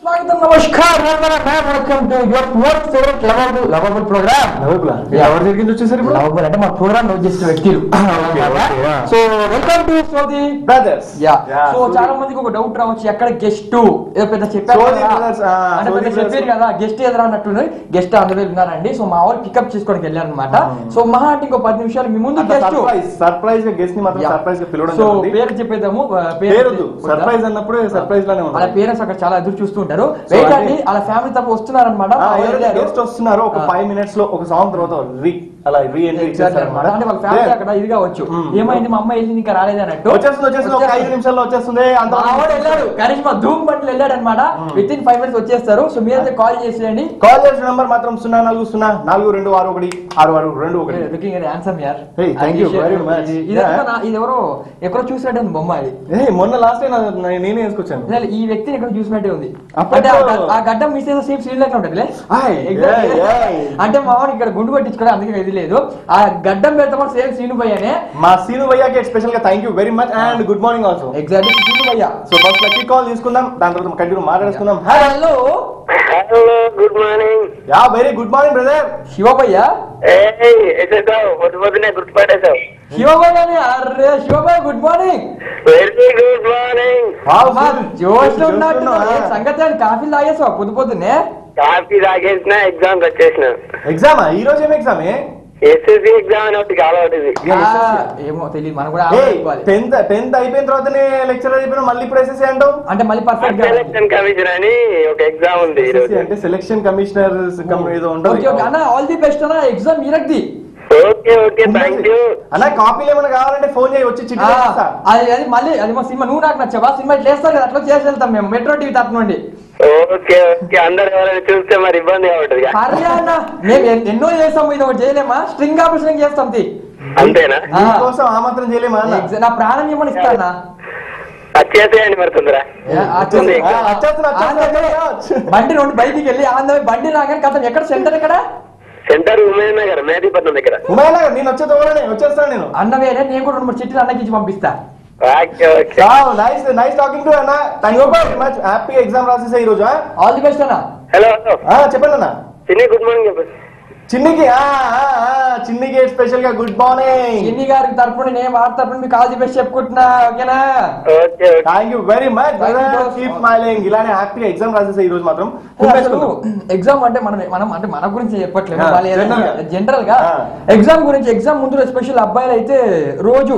स्वागत नमस्कार welcome to your most favourite lovable programme ఎవరు తిరిగి వచ్చేసారు ఇప్పుడు లవబుల్ అంటే మా ప్రోగ్రామ్ లవ్ చేసే వ్యక్తులు సో వెల్కమ్ టు సోది బ్రదర్స్ సో చాలా మందికి ఒక డౌట్ రావచ్చు ఎక్కడ గెస్ట్ ఏదో పెద్ద చెప్పారు అంటే పెద్ద చెప్పారు కదా గెస్ట్ ఎదురా అన్నట్టు గెస్ట్ అందులో ఉన్నారండి సో మా వాళ్ళు పికప్ చేసుకోవడానికి వెళ్ళారు అనమాట సో మహా అంటే ఇంకో 10 నిమిషాలు మీ ముందు గెస్ట్ సర్ప్రైజ్ గా గెస్ట్ ని మాత్రం సర్ప్రైజ్ గా పిలవడం సో పేరు చెప్పేద్దాము పేరు సర్ప్రైజ్ అన్నప్పుడు సర్ప్రైజ్ లానే ఉంది వాళ్ళ పేరెంట్స్ అక్కడ చాలా ఎదురు చూస్తుంటారు వెయిట్ అండి వాళ్ళ ఫ్యామిలీ తప్ప వస్తున్నారు అనమాట గెస్ట్ వస్తున్నారు ఒక 5 మినిట్స్ లో ఒక సాంగ్ తర్వాత అలా రీ ఎంట్రీ ఇచ్చేస్తారన్నమాట అంటే వాళ్ళ ఫ్యామిలీ అక్కడ ఇది కావచ్చు ఏమైంది మా అమ్మ వెళ్ళింది ఇంకా రాలేదు అన్నట్టు వచ్చేస్తుంది ఒక 5 నిమిషాల్లో వచ్చేస్తుంది అంత వెళ్ళాడు కరిష్మా ధూమ్ బండ్లు వెళ్ళాడు అనమాట విత్ ఇన్ 5 మినిట్స్ వచ్చేస్తారు సో మీరైతే కాల్ చేసేయండి కాల్ చేసిన నంబర్ మాత్రం 040426616621 లుకింగ్ ఎట్ హ్యాండ్సమ్ యార్ థాంక్యూ వెరీ మచ్ ఇది ఎవరో ఎక్కడో చూసినట్టే ఉంది బొమ్మ అది మొన్న లాస్ట్ టైం నేనే వేసుకొచ్చాను ఈ వ్యక్తిని ఎక్కడ చూసినట్టే ఉంది ఆ గడ్డం మిస్ అయితే సేమ్ సీన్ లెక్క ఉంటుంది అంటే మా వాడు ఇక్కడ గుండు పట్టించుకోవడం అందుకే ఇది లేదు ఆ గడ్డం పెడితే కూడా సేమ్ సీను భయ్యనే మా సీను భయ్యాకి స్పెషల్ గా thank you very much and good morning also exactly Seenu భయ్యా సో ఫస్ట్ లక్కీ కాల్ తీసుకుందాం దాని తర్వాత కంటిన్యూ మాట్లాడుకుందాం hello hello good morning yeah very good morning brother Shiva భయ్యా పొద్దునే గుర్తుపట్టేశావు శివ భయ్యాని అరే శివ భయ్య good morning very good morning జోష్ లో ఉన్నట్టు సంగతి అని కాఫీ తాగేసావు పొద్దున్నే కాఫీ తాగేసిన ఎగ్జామ్ వచ్చేసిన ఎగ్జామా ఈ రోజు ఏం ఎగ్జామ్ ఎస్ఎస్సి ఎగ్జామ్ అని ఒకటి కాలవటిది ఏమో తెలియదు మనం కూడా 10th అయిపోయిన తర్వాతనే లెక్చర్ అయిపోయినా మళ్ళీ ఇప్పుడు ఎస్ఎస్సి అంటావు అంటే మళ్ళీ పర్ఫెక్ట్ సెలక్షన్ కమిషన్ అని ఒక ఎగ్జామ్ ఉంది ఈ రోజు అంటే సెలక్షన్ కమిషనర్ ఏదో ఉంటుంది అన్న ఆల్ ది బెస్ట్ అన్న ఎగ్జామ్ మీరక్ది ఓకే ఓకే థాంక్యూ అన్న కాపీలు ఏమైనా కావాలంటే ఫోన్ చేయి వచ్చి చిట్టి చేస్తా అది మళ్ళీ అది మా సినిమా నువ్వు నాకు నచ్చావా సినిమా ఇట్లా వేస్తారు కదా అట్లా చేసి వెళ్తాం మేము మెట్రో టీవీ తరఫు నుండి ఓకే ఓకే అందరు ఎవరైనా చూస్తే మరి ఇబ్బంది అవుతుంది అన్న మేము ఎన్నో చేస్తాం ఇది ఒకటి చేయలేమా స్ట్రింగ్ ఆపరేషన్ చేస్తాం అంతేనా కోసం ఆ మాత్రం చేయలేమా నా ప్రాణం ఏమని ఇస్తానా వచ్చేసేయండి మరి తొందర బండి రెండు బయటికి వెళ్ళి ఆంధ్ర బండి రాగానే కథం ఎక్కడ సెంటర్ ఎక్కడ సెంటర్ ఉమేన్ నగర్ మేదీపట్నం దగ్గర ఉమేన్ నగర్ నేను వచ్చేస్తాను నేను అన్న వేరే నేను కూడా 2-3 చిట్లు అన్నకి ఇచ్చి పంపిస్తా నైస్ టాకింగ్ టు అన్న thank you very much happy exam రాసేసా ఈ రోజు ఆల్ ది బెస్ట్ అన్న హలో చెప్పండి అన్న చిన్ని గుడ్ మార్నింగ్ చెప్పండి చిన్నికి స్పెషల్ గా గుడ్ మార్నింగ్ చిన్ని గారికి తరపున నేను వారి తరపున మీకు ఆల్ ది బెస్ట్ చెప్పుకుంటున్నా ఓకేనా thank you very much keep smiling ఇలానే హ్యాపీ ఎగ్జామ్ రాసేసా ఈ రోజు మాత్రం ఎగ్జామ్ అంటే మనం అంటే మన గురించి చెప్పట్లేదు జనరల్ గా ఎగ్జామ్ గురించి ఎగ్జామ్ ముందు స్పెషల్ అబ్బాయిలు అయితే రోజు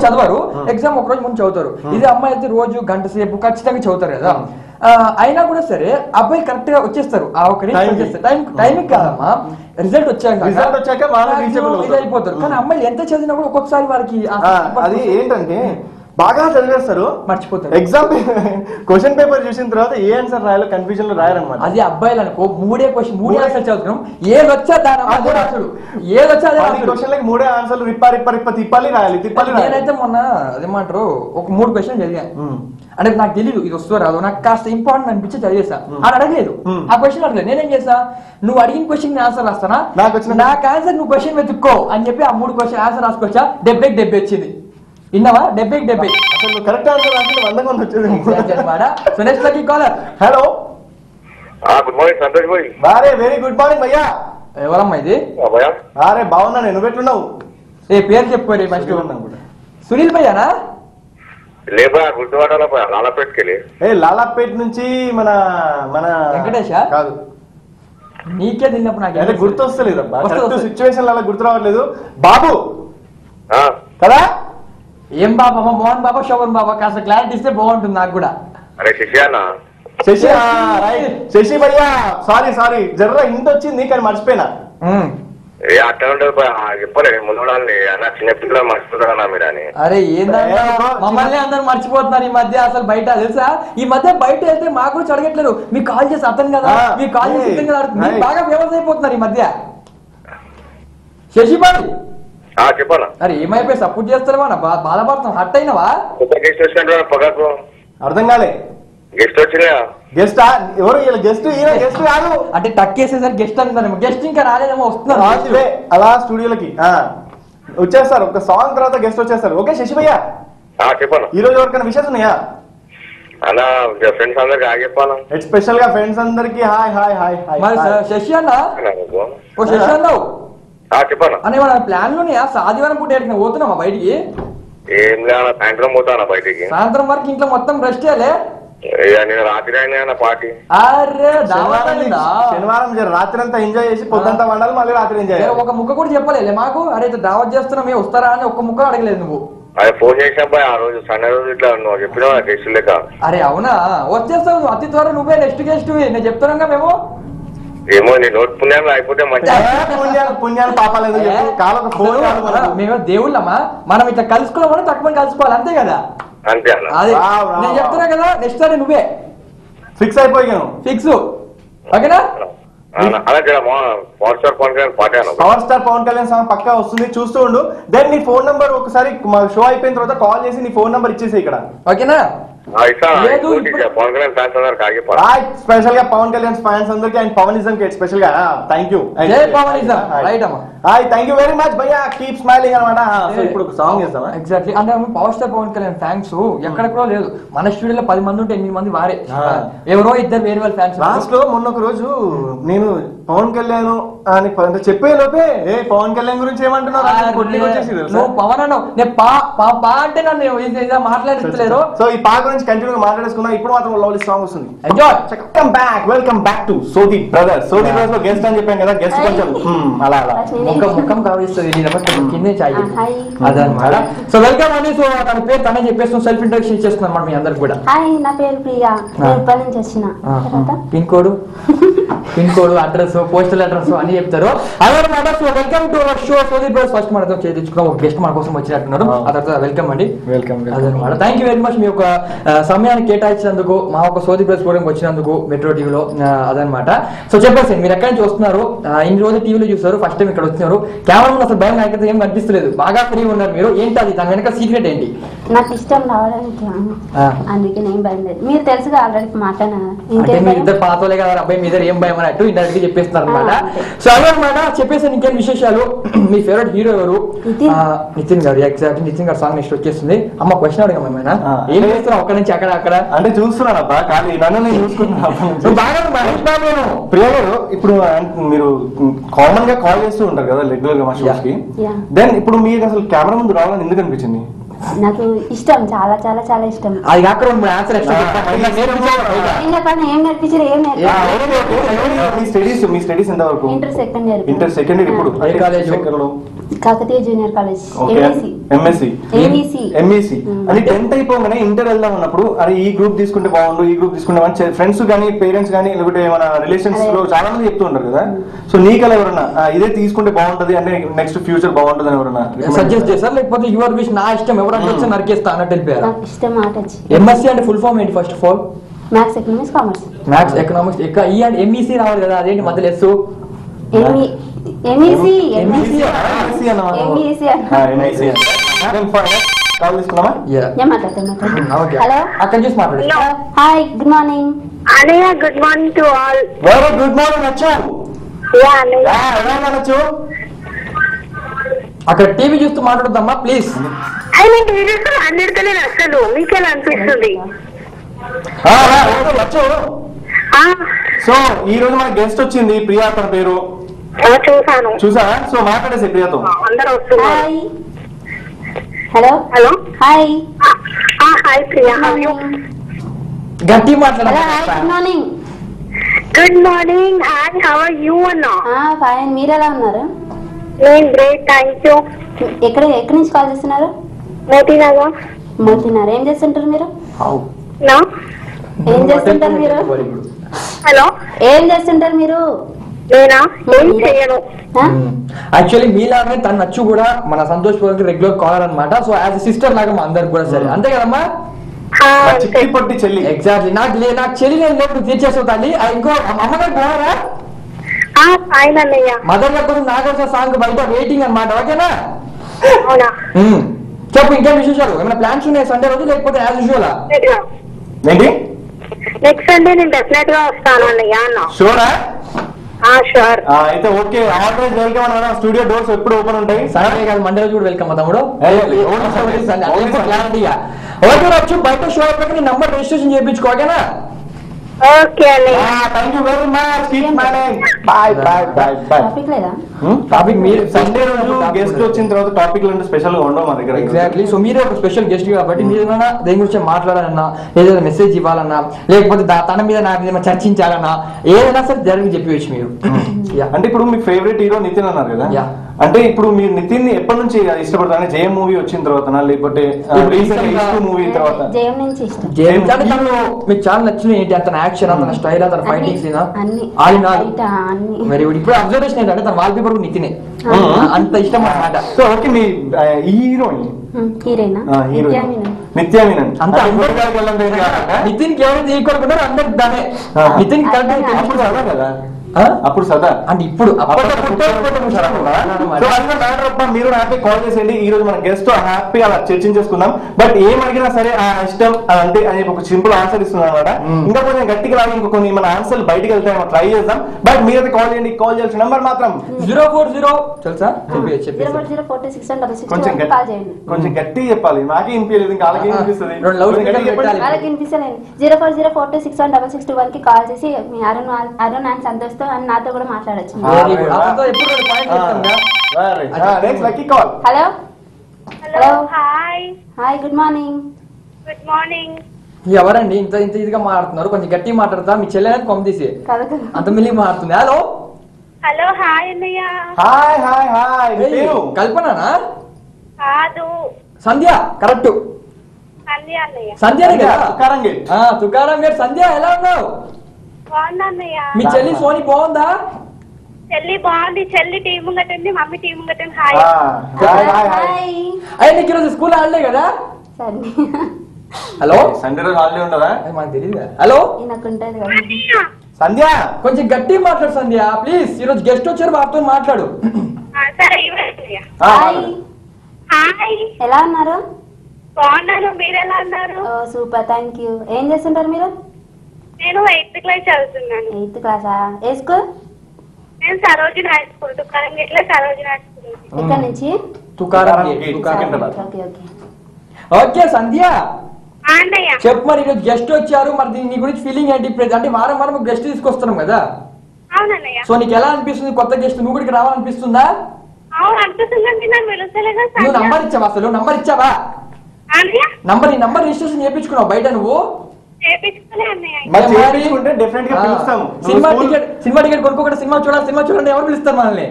చదవరు ఎగ్జామ్ ఒక రోజు ముందు చదువుతారు ఇది అమ్మాయి అయితే రోజు గంట సేపు ఖచ్చితంగా చదువుతారు కదా అయినా కూడా సరే అబ్బాయి కరెక్ట్ గా వచ్చేస్తారు ఆ ఒక టైంకి కాదమ్మా రిజల్ట్ వచ్చాక ఇది అయిపోతారు కానీ అమ్మాయిలు ఎంత చదివినా కూడా ఒక్కొక్కసారి వాళ్ళకి అది ఏంటంటే బాగా చదివేస్తారు మర్చిపోతారు ఎగ్జామ్ క్వశ్చన్ పేపర్ చూసిన తర్వాత ఏ ఆన్సర్ రాయాలో కన్ఫ్యూజన్ లో రాయాలన్నమాట అది అబ్బాయిలు అనుకో మూడే ఆన్సర్ చదువుతున్నాం ఏదొచ్చా ఏదొచ్చా క్వశ్చన్లకి 3 ఆన్సర్లు తిప్పాలి రాయాలి నేనైతే మొన్న అదేమంటారు ఒక 3 క్వశ్చన్ చదివాను అంటే నాకు తెలియదు ఇది వస్తుందో రాదు నాకు కాస్త ఇంపార్టెంట్ అనిపించి చదివేసా అని అడగలేదు ఆ క్వశ్చన్ అడగలేదు నేనేం చేసా నువ్వు అడిగిన క్వశ్చన్ ఆన్సర్ రాస్తానా నాకు ఆన్సర్ నువ్వు క్వశ్చన్ వెతుక్కో అని చెప్పి ఆ 3 క్వశ్చన్ ఆన్సర్ రాసుకొచ్చా 70 వచ్చింది ఇన్నవా 70 అసలు కరెక్ట్ ఆన్సర్ రాసి 100 మంది వచ్చేది so next lucky caller hello good morning Santosh భాయ్ వారే వెరీ గుడ్ మార్నింగ్ భయ్యా ఎవరమ్మా ఇది అరే బాగున్నా నేను నువ్వెట్లున్నావు పేరు చెప్పుకోరే ఫస్ట్ సునీల్ భయ్యానా లేబా గుర్తుపట్టాల లాలాపేట్కి లాలాపేట్ నుంచి మన వెంకటేష్ కాదు నీకే తిన్నప్పుడు నాకు గుర్తొస్తలేదు సిచ్యువేషన్ అలా గుర్తు రావట్లేదు బాబు కదా ఏం బాబా మోహన్ బాబా శోభన్ బాబా కాస్త క్లారిటీ ఇస్తే బాగుంటుంది నాకు కూడా శశి భయ్యా సారీ జర్ర ఇంత వచ్చింది కానీ మర్చిపోయినా అట్లా చెప్పలేదు ముందు చిన్నపిల్లలు మర్చిపోతారా మీరు అని అరే ఏంటంటే మమ్మల్ని అందరూ మర్చిపోతున్నారు ఈ మధ్య అసలు బయట తెలుసా ఈ మధ్య బయట వెళ్తే మాకు కూడా అడగట్లేదు మీకు కాల్ చేసి అతను కదా మీకు కాల్ చేసి ఇతను కదా మీరు బాగా ఫేమస్ అయిపోతున్నారు ఈ మధ్య శశిబాబు చెప్పాలా అరే ఏమైపోయి సపోర్ట్ చేస్తావా బాధపడుతున్నావు హట్ అయినవా అర్థం కాలే గెస్ట్ వచ్చినా గెస్ట్ ఎవరు గెస్ట్ గెస్ట్ కాదు అంటే టక్ వేసేసరికి గెస్ట్ అంటున్నారేమో గెస్ట్ ఇంకా రాలేదేమో వస్తున్నారు అలా స్టూడియోలకి వచ్చేస్తారు ఒక సాంగ్ తర్వాత గెస్ట్ వచ్చేస్తారు ఓకే శశి భయ్యా చెప్పాను ఈ రోజు ఎవరికైనా విషయాలు ఉన్నాయా అలా ఫ్రెండ్స్ అందరికి ఆగిపోనా స్పెషల్ గా ఫ్రెండ్స్ అందరికి హాయ్ హాయ్ హాయ్ మరి శశి అన్న ఓ శశి అన్నావు చెప్పాను అనే మన ప్లాన్ లోనే ఆదివారం పూట ఎక్కడికి పోతున్నామా బయటికి ఏం లేదా సాయంత్రం పోతానా బయటికి సాయంత్రం వరకు ఇంట్లో మొత్తం రెస్ట్ చేయాలి నేను రాత్రి అయినా పార్టీ అరే శనివారం రాత్రి అంతా ఎంజాయ్ చేసి పొద్దుంతా వండాలి మళ్ళీ రాత్రి ఎంజాయ్ ఒక ముక్క కూడా చెప్పలేదు మాకు అరే దావత్ చేస్తున్నాం మేము వస్తారా అని ఒక్క ముక్క అడగలేదు నువ్వు అదే ఫోన్ చేసినప్పుడు ఆ రోజు సండే రోజు ఇట్లా నువ్వు చెప్పినావు టెస్ట్ లేక అరే అవునా వచ్చేస్తావు అతి త్వరగా నువ్వే నెక్స్ట్ గెస్ట్ నేను చెప్తున్నాగా మేము ఏమో నీ నోట్ పుణ్యాలు అయిపోతే పుణ్యాలు పాపాలు మేము దేవుళ్ళమ్మా మనం ఇట్లా కలుసుకోవాలని తక్కువ కలుసుకోవాలి అంతే కదా అంతే అదే నేను చెప్తున్నా కదా నెక్స్ట్ సారి నువ్వే ఫిక్స్ అయిపోయాను ఫిక్స్ ఓకేనా power star Pawan Kalyan song పక్కా వస్తుంది చూస్తూ ఉండు దెన్ నీ ఫోన్ నంబర్ ఒకసారి షో అయిపోయిన తర్వాత కాల్ చేసి నీ ఫోన్ నంబర్ ఇచ్చేసి ఇక్కడ ఓకేనా స్పెషల్ గా పవన్ కళ్యాణ్ ఫ్యాన్స్ అందరికి అండ్ పవనిజం కి స్పెషల్ గా thank you thank you very much భయ్యా కీప్ స్మైలింగ్ అనమాట ఇప్పుడు సాంగ్ చేస్తామా ఎగ్జాక్ట్లీ అంటే power star Pawan Kalyan fans ఎక్కడ కూడా లేదు మన స్టూడియోలో 10 మంది ఉంటే 8 మంది వారే ఎవరో ఇద్దరు వేరే వాళ్ళ ఫ్యాన్స్ లాస్ట్ లో మొన్న ఒక రోజు నేను పవన్ కళ్యాణ్ అని చెప్పే లోపే ఏ పవన్ కళ్యాణ్ గురించి ఏమంటున్నారు పవన్ అన్నావు నేను పా అంటే నన్ను మాట్లాడలేరు సో ఈ పా గురించి కంటిన్యూ మాట్లాడేసుకున్నా ఇప్పుడు మాత్రం లవ్లీ సాంగ్ వస్తుంది ఎంజాయ్ వెల్కమ్ బ్యాక్ టు సోది బ్రదర్స్ లో గెస్ట్ అని చెప్పాం కదా గెస్ట్ కొంచెం అలా అలా ముఖం కావిస్తుంది కిందే చాయ్ అదనమాట సో వెల్కమ్ అండి సో తన పేరు తనే చెప్పేస్తాం సెల్ఫ్ ఇంట్రడక్షన్ ఇచ్చేస్తున్నాం అన్నమాట మీ అందరికి కూడా హాయ్ నా పేరు ప్రియా నేను నుంచి వచ్చిన pin code address postal address అని చెప్తారు అదనమాట so welcome to our show సోది బ్రదర్స్ ఫస్ట్ మనతో చేయించుకున్నాం ఒక గెస్ట్ మన కోసం వచ్చినట్టున్నారు ఆ తర్వాత వెల్కమ్ అండి వెల్కమ్ అదనమాట థ్యాంక్ యూ వెరీ మచ్ మీ యొక్క సమయాన్ని కేటాయించినందుకు మా ఒక సోది ప్రెస్ ప్రోగ్రామ్ వచ్చినందుకు మెట్రో టీవీలో అదనమాట సో చెప్పేసి మీరు ఎక్కడి నుంచి వస్తున్నారు ఇన్ని రోజులు టీవీలో చూస్తారు ఫస్ట్ టైం ఇక్కడ వచ్చినారు కెమెరా అసలు భయం నాకైతే ఏం కనిపిస్తలేదు బాగా ఫ్రీ ఉన్నారు మీరు ఏంటి అది దాని వెనక సీక్రెట్ ఏంటి నాకు ఇష్టం రావడానికి అందుకే నేను భయం లేదు మీరు తెలుసుగా ఆల్రెడీ మాట్లాడినా ఇద్దరు పాతలే కదా అబ్బాయి మీ దగ్గర ఏం భయం అన్నట్టు ఇండైరెక్ట్ గా చెప్పేస్తున్నారు అనమాట సో అదనమాట చెప్పేసి ఇంకేం విశేషాలు మీ ఫేవరెట్ హీరో ఎవరు నితిన్ గారు ఎగ్జాక్ట్ నితిన్ గారు సాంగ్ నెక్స్ట్ వచ్చేస్తుంది అమ్మ క్వశ్చన్ అడగ ఏమైనా ఏం చేస్తున్నావు అక్కడ నుంచి అక్కడ అంటే చూస్తున్నాను అబ్బా కానీ నన్ను నేను చూసుకుంటున్నాను బాగా మహేష్ బాబు ప్రియా గారు ఇప్పుడు మీరు కామన్ గా కాల్ చేస్తూ ఉంటారు కదా రెగ్యులర్ గా మా షోస్ కి దెన్ ఇప్పుడు మీకు అసలు కెమెరా ముందు రావాలని ఎందుకు అనిపించింది నాకు ఇష్టం చాలా చాలా చాలా ఇష్టం అది కాక ఆన్సర్ మీ స్టడీస్ ఎంత వరకు ఇంటర్ సెకండ్ ఇయర్ ఇప్పుడు కాకతీయ జూనియర్ కాలేజ్ ఎంఎస్సి అది 10th అయిపోగానే ఇంటర్ వెళ్దాం అన్నప్పుడు అది ఈ గ్రూప్ తీసుకుంటే బాగుండు ఈ గ్రూప్ తీసుకుంటే మంచి ఫ్రెండ్స్ కానీ పేరెంట్స్ కానీ లేకపోతే మన రిలేషన్స్ లో చాలా మంది చెప్తూ ఉంటారు కదా సో నీకలా ఎవరన్నా ఇదే తీసుకుంటే బాగుంటది అంటే నెక్స్ట్ ఫ్యూచర్ బాగుంటది అని ఎవరన్నా సజెస్ట్ చేస్తారు లేకపోతే యువర్ విష్ నా ఇష్టం ఎవరైనా నరికేస్తా అన్నట్టు వెళ్ళిపోయారు ఎంఎస్సి అంటే ఫుల్ ఫామ్ ఏంటి first of all maths economics commerce maths economics ఈ అంటే ఎంఈసి రావాలి కదా అదేంటి మధ్యలో ఎస్ అక్కడ చూసి మాట్లాడు హాయ్ గుడ్ మార్నింగ్ అనయ్య good morning to all very good morning అచ్చా అనొచ్చు అక్కడ టీవీ చూస్తూ మాట్లాడుద్దామా ప్లీజ్ అన్నిటికనే అసలు మీకెలా అనిపిస్తుంది సో ఈ రోజు మన గెస్ట్ వచ్చింది ప్రియా తన పేరు చూసా సో మాట్లాడేసి ప్రియాతో అందరూ వస్తున్నారు hello hello hi hi Priya how you గట్టి మాట్లాడాలి good morning good morning hi how are you అన్నా ఫైన్ మీరు ఎలా ఉన్నారు నేను గ్రేట్ థ్యాంక్ యూ ఎక్కడి నుంచి కాల్ చేస్తున్నారు మోతీనగర్ ఏం చేస్తుంటారు మీరు ఏం చేస్తుంటారు మీరు హలో ఏం చేస్తుంటారు మీరు నేనా ఏం చేయను యాక్చువల్లీ మీలాగే తన నచ్చు కూడా మన సంతోష్ పవన్ రెగ్యులర్ కాలర్ అనమాట సో యాజ్ సిస్టర్ లాగా మా అందరికి కూడా సరే అంతే కదమ్మా చెల్లి ఎగ్జాక్ట్లీ నాకు చెల్లి నేను తీర్చేస్తావు తల్లి ఇంకో అమ్మగారు పోవారా మదర్ గారు కొంచెం నాగార్జున సాంగ్ బయట వెయిటింగ్ అనమాట ఓకేనా చెప్పు ఇంకేం విశేషాలు ఏమైనా ప్లాన్స్ ఉన్నాయి సండే రోజు లేకపోతే యాజ్ యూజువల్ ఏంటి నెక్స్ట్ సండే నేను డెఫినెట్ గా వస్తాను అన్నయ్య షూరా షూర్ అయితే ఓకే ఆల్వేస్ వెల్కమ్ అన్న స్టూడియో డోర్స్ ఎప్పుడు ఓపెన్ ఉంటాయి సండే కాదు మండే రోజు కూడా వెల్కమ్ తమ్ముడు క్లారిటీగా ఓకే రచ్చు, బయట షో అయిపోయాక నీ నంబర్ రిజిస్ట్రేషన్ చేయించుకో, ఓకేనా? ఓకే అన్నయ్య. Thank you very much. Keep smiling. Bye bye bye bye. Topic లేదా? టాపిక్ మీరు సండే రోజు గెస్ట్ వచ్చిన తర్వాత టాపిక్ అంటే స్పెషల్ గా ఉండవు మా దగ్గర. ఎగ్జాక్ట్లీ. సో మీరే ఒక స్పెషల్ గెస్ట్ కాబట్టి మీరు ఏదైనా దేని గురించి మాట్లాడాలన్నా, ఏదైనా మెసేజ్ ఇవ్వాలన్నా, లేకపోతే తన మీద నా మీద చర్చించాలన్నా, ఏదైనా సరే జరిగి చెప్పవచ్చు మీరు. అంటే ఇప్పుడు మీ ఫేవరెట్ హీరో నితిన్ అన్నారు కదా, అంటే ఇప్పుడు మీరు నితిన్ ని ఎప్పటి నుంచి ఇష్టపడతారు? జయం మూవీ వచ్చిన తర్వాత లేకపోతే మూవీ తర్వాత? జయం నుంచి ఇష్టం. మీకు చాలా నచ్చిన ఏంటి? అతని యాక్షన్, అతని స్టైల్, అతని ఫైటింగ్ సీన్ వెరీ గుడ్. ఇప్పుడు అబ్జర్వేషన్ ఏంటంటే తన వాల్ పేపర్ నితినే అంత ఇష్టం అన్నమాట. సో ఓకే, మీ హీరోయిన్ నిత్యా మీనన్ అంత నితిన్ కి ఎవరైతే ఈక్వల్ ఉన్నారో అందరికి దానే. నితిన్ కరెక్ట్ కదా అప్పుడు సదా అంటే ఇప్పుడు మీరు హ్యాపీ కాల్ చేసేయండి. ఈ రోజు మన గెస్ట్ హ్యాపీ అలా చర్చించేసుకుందాం. బట్ ఏం అడిగినా సరే ఆ ఇష్టం అంటే అని ఒక సింపుల్ ఆన్సర్ ఇస్తున్నాం అనమాట. ఇంకా కొంచెం గట్టిగా లాగా ఇంకో కొన్ని మన ఆన్సర్లు బయటకు వెళ్తాయి, ట్రై చేద్దాం. బట్ మీరైతే కాల్ చేయండి. కాల్ చేయాల్సిన నంబర్ మాత్రం 040 తెలుసా? కొంచెం గట్టిగా చెప్పాలి, నాకే వినిపించలేదు, ఇంకా అలాగే వినిపిస్తుంది. 04042616621 కి కాల్ చేసి మీ అరుణ్ అండ్ సంతోష్ అని నాతో కూడా మాట్లాడచ్చు. Hello hello hi hi good morning. Good morning. ఎవరండి ఇంత ఇంత ఇదిగా మాట్లాడుతున్నారు? కొంచెం గట్టిగా మాట్లాడతా. మీ చెల్లె కొమ్మ తీసి అంత మిల్లి మాట్లాడుతుంది. హలో హలో హాయ్ అన్నయ్య. Hi hi hi. పేరు కల్పననా? కాదు, సంధ్య. కరెక్ట్, సంధ్య అన్నయ్య. సంధ్యనే కదా? తుకారం గేట్. సంధ్య ఎలా ఉన్నావు? బాగున్నా అన్నయ్య. మీ చెల్లి సోని బాగుందా? చెల్లి బాగుంది. చెల్లి టీం కట్టండి, మమ్మీ టీం కట్టండి. హాయ్ అయితే నీకు ఈరోజు స్కూల్ హాలిడే కదా? హలో సండే రోజు హాలిడే ఉండదా? మాకు తెలియదు. హలో సంధ్య, కొంచెం గట్టి మాట్లాడు సంధ్య ప్లీజ్. ఈ రోజు గెస్ట్ వచ్చారు, వాటితో మాట్లాడు. ఎలా ఉన్నారు? బాగున్నాను, మీరు ఎలా ఉన్నారు? Super, thank you. ఏం చేస్తుంటారు మీరు? నేను 8th క్లాస్ చదువుతున్నాను. 8th క్లాసా? ఏ స్కూల్? నేను Sarojini high school, Tukaram gate లో సరోజిని హై స్కూల్. ఎక్కడి నుంచి? తుకారం గేట్. ఓకే సంధ్య చెప్పు, మరి ఈరోజు గెస్ట్ వచ్చారు, మరి నీ గురించి ఫీలింగ్ ఏంటి? అంటే వారం వారం గెస్ట్ తీసుకొస్తున్నాం కదా. అవునన్నయ్య. సో నీకు ఎలా అనిపిస్తుంది? కొత్త గెస్ట్ నువ్వు కూడా రావాలనిపిస్తుందా? అవును అనిపిస్తుంది. నువ్వు నంబర్ ఇచ్చావా? అసలు నంబర్ ఇచ్చావా? నంబర్ రిజిస్ట్రేషన్ చేయించుకున్నావు బయట నువ్వు? సినిమా టికెట్ కొనుక్కోకుండా సినిమా చూడండి ఎవరు పిలుస్తారు మనల్ని?